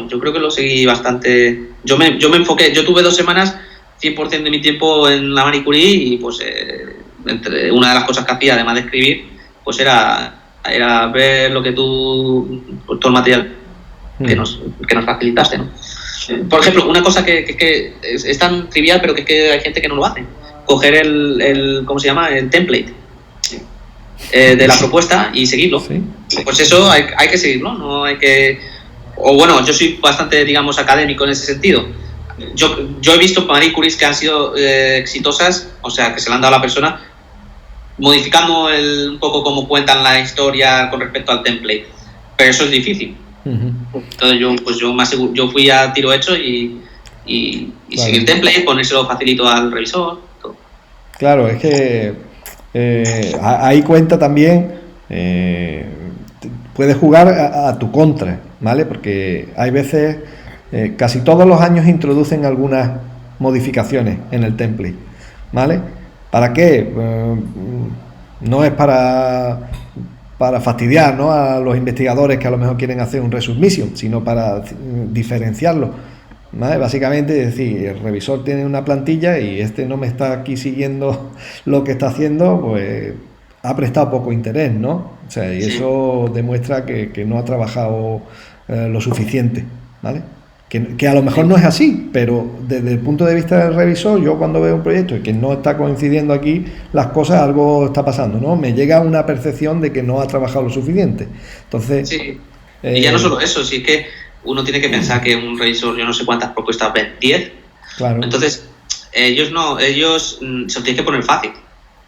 yo creo que lo seguí bastante. Yo me enfoqué, yo tuve 2 semanas 100% de mi tiempo en la Marie Curie, y pues entre una de las cosas que hacía, además de escribir, pues era ver lo que todo el material que nos facilitaste, ¿no? Por ejemplo, una cosa que es tan trivial, pero que hay gente que no lo hace: coger el ¿cómo se llama? El template de la propuesta y seguirlo. ¿Sí? Pues eso hay que seguirlo, no hay que... O bueno, yo soy bastante, digamos, académico en ese sentido. Yo he visto Marie Curies que han sido exitosas, o sea, que se le han dado a la persona, modificando un poco cómo cuentan la historia con respecto al template. Pero eso es difícil. Entonces yo fui a tiro hecho y seguir el template, ponérselo facilito al revisor, todo. Claro, es que ahí cuenta también, puedes jugar a tu contra, ¿vale? Porque hay veces, casi todos los años introducen algunas modificaciones en el template, ¿vale? ¿Para qué? No es para fastidiar, ¿no?, a los investigadores que a lo mejor quieren hacer un resubmission, sino para diferenciarlo, ¿vale? Básicamente, es decir, el revisor tiene una plantilla y este no me está aquí siguiendo lo que está haciendo, pues ha prestado poco interés, ¿no? O sea, y eso demuestra que no ha trabajado lo suficiente, ¿vale? Que a lo mejor no es así, pero desde el punto de vista del revisor, yo cuando veo un proyecto y que no está coincidiendo aquí las cosas, algo está pasando, ¿no? Me llega una percepción de que no ha trabajado lo suficiente. Entonces... Sí, y ya no solo eso, sí que uno tiene que pensar que un revisor, yo no sé cuántas propuestas ven, 10. Claro. Entonces, ellos se lo tienen que poner fácil.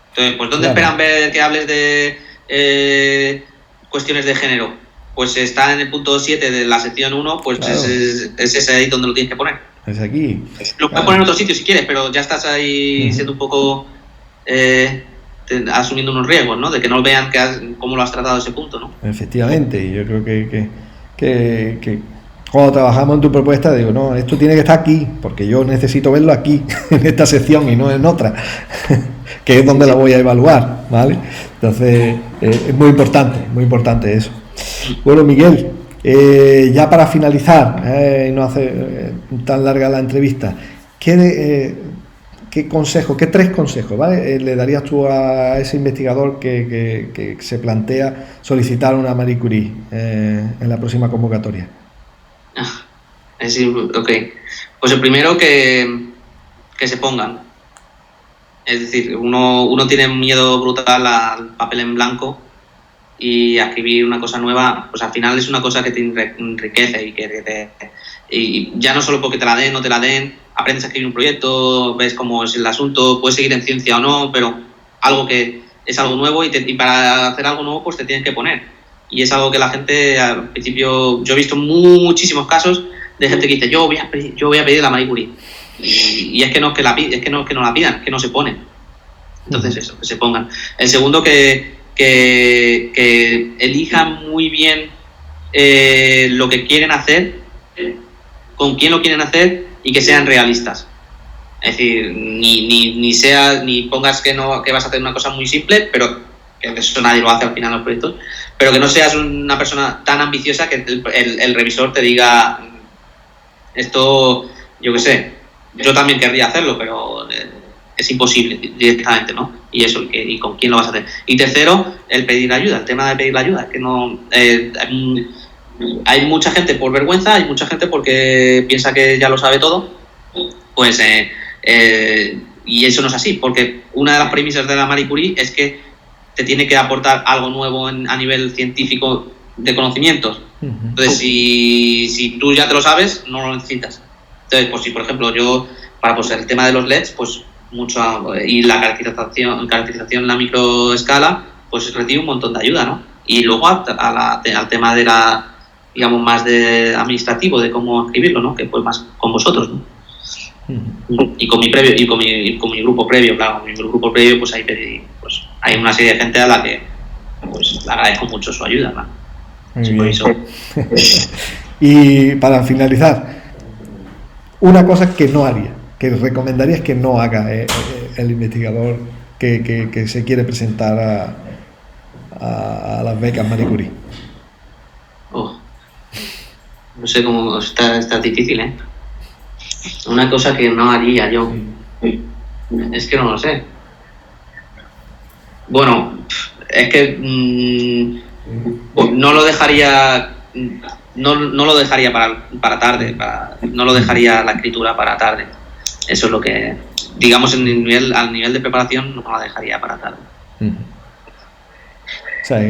Entonces, pues ¿dónde esperan ver que hables de cuestiones de género? Pues está en el punto 7 de la sección 1, pues es ese ahí donde lo tienes que poner. Es aquí. Lo puedes poner en otro sitio si quieres, pero ya estás ahí siendo un poco... asumiendo unos riesgos, ¿no? De que no vean cómo lo has tratado ese punto, ¿no? Efectivamente, y yo creo que cuando trabajamos en tu propuesta, digo, no, esto tiene que estar aquí, porque yo necesito verlo aquí, en esta sección y no en otra, que es donde la voy a evaluar, ¿vale? Entonces, es muy importante eso. Bueno, Miguel, ya para finalizar, y no hacer tan larga la entrevista, ¿qué consejo, qué 3 consejos, ¿vale?, le darías tú a ese investigador que se plantea solicitar una Marie Curie en la próxima convocatoria? Ok. Pues el primero que se pongan. Es decir, uno tiene un miedo brutal al papel en blanco, y a escribir una cosa nueva, pues al final es una cosa que te enriquece y ya no solo porque te la den o no te la den, aprendes a escribir un proyecto, ves cómo es el asunto, puedes seguir en ciencia o no, pero algo que es algo nuevo y para hacer algo nuevo pues te tienes que poner. Y es algo que la gente al principio, yo he visto muchísimos casos de gente que dice yo voy a pedir la Marie Curie, y es que no es que no la pidan, es que no se ponen. Entonces eso, que se pongan. El segundo, que elijan muy bien lo que quieren hacer, con quién lo quieren hacer, y que sean realistas. Es decir, ni pongas que vas a hacer una cosa muy simple, pero que eso nadie lo hace al final en los proyectos, pero que no seas una persona tan ambiciosa que el revisor te diga esto, yo qué sé, yo también querría hacerlo, pero es imposible directamente, ¿no? Y eso, y con quién lo vas a hacer. Y tercero, el pedir ayuda, el tema de pedir la ayuda, que no... hay mucha gente por vergüenza, hay mucha gente porque piensa que ya lo sabe todo, pues y eso no es así, porque una de las premisas de la Marie Curie es que te tiene que aportar algo nuevo a nivel científico de conocimientos. Entonces, si tú ya te lo sabes, no lo necesitas. Entonces, pues si por ejemplo yo, para pues el tema de los LEDs, pues mucho, y la caracterización en la microescala, pues recibe un montón de ayuda, ¿no? Y luego al tema de la, digamos, más de administrativo, de cómo escribirlo, ¿no? Que pues más con vosotros, ¿no? Y con mi grupo previo, claro, con mi grupo previo, pues hay una serie de gente a la que pues le agradezco mucho su ayuda, ¿no? Muy bien. Y para finalizar, una cosa que no haría, que recomendarías que no haga el investigador que se quiere presentar a las becas Marie Curie. No sé cómo está difícil, ¿eh? Una cosa que no haría yo, es que no lo sé. Bueno, es que no lo dejaría, no lo dejaría para tarde, no lo dejaría la escritura para tarde. Eso es lo que, digamos, al nivel de preparación, no la dejaría para tarde. O sea,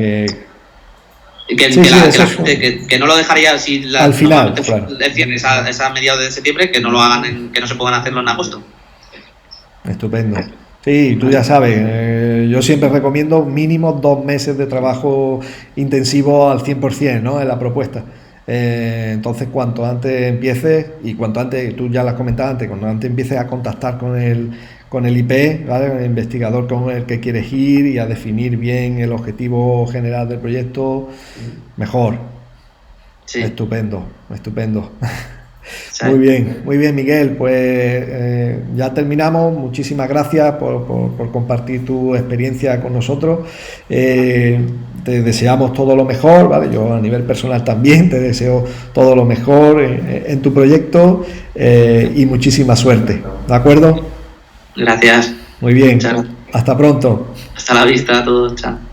que no lo dejaría si al final, claro. Esa mediados de septiembre, que no lo hagan, que no se puedan hacerlo en agosto. Estupendo. Sí, tú ya sabes, yo siempre recomiendo mínimo 2 meses de trabajo intensivo al 100%, ¿no?, en la propuesta. Entonces, cuanto antes empieces, y cuanto antes, tú ya lo has comentado antes, cuando antes empieces a contactar con con el IP, ¿vale? Con el investigador con el que quieres ir y a definir bien el objetivo general del proyecto, mejor. Sí. Estupendo. Sí. Muy bien, Miguel. Pues ya terminamos. Muchísimas gracias por compartir tu experiencia con nosotros. Te deseamos todo lo mejor, ¿vale? Yo a nivel personal también te deseo todo lo mejor en tu proyecto y muchísima suerte. ¿De acuerdo? Gracias. Muy bien. Chao. Hasta pronto. Hasta la vista a todos. Chao.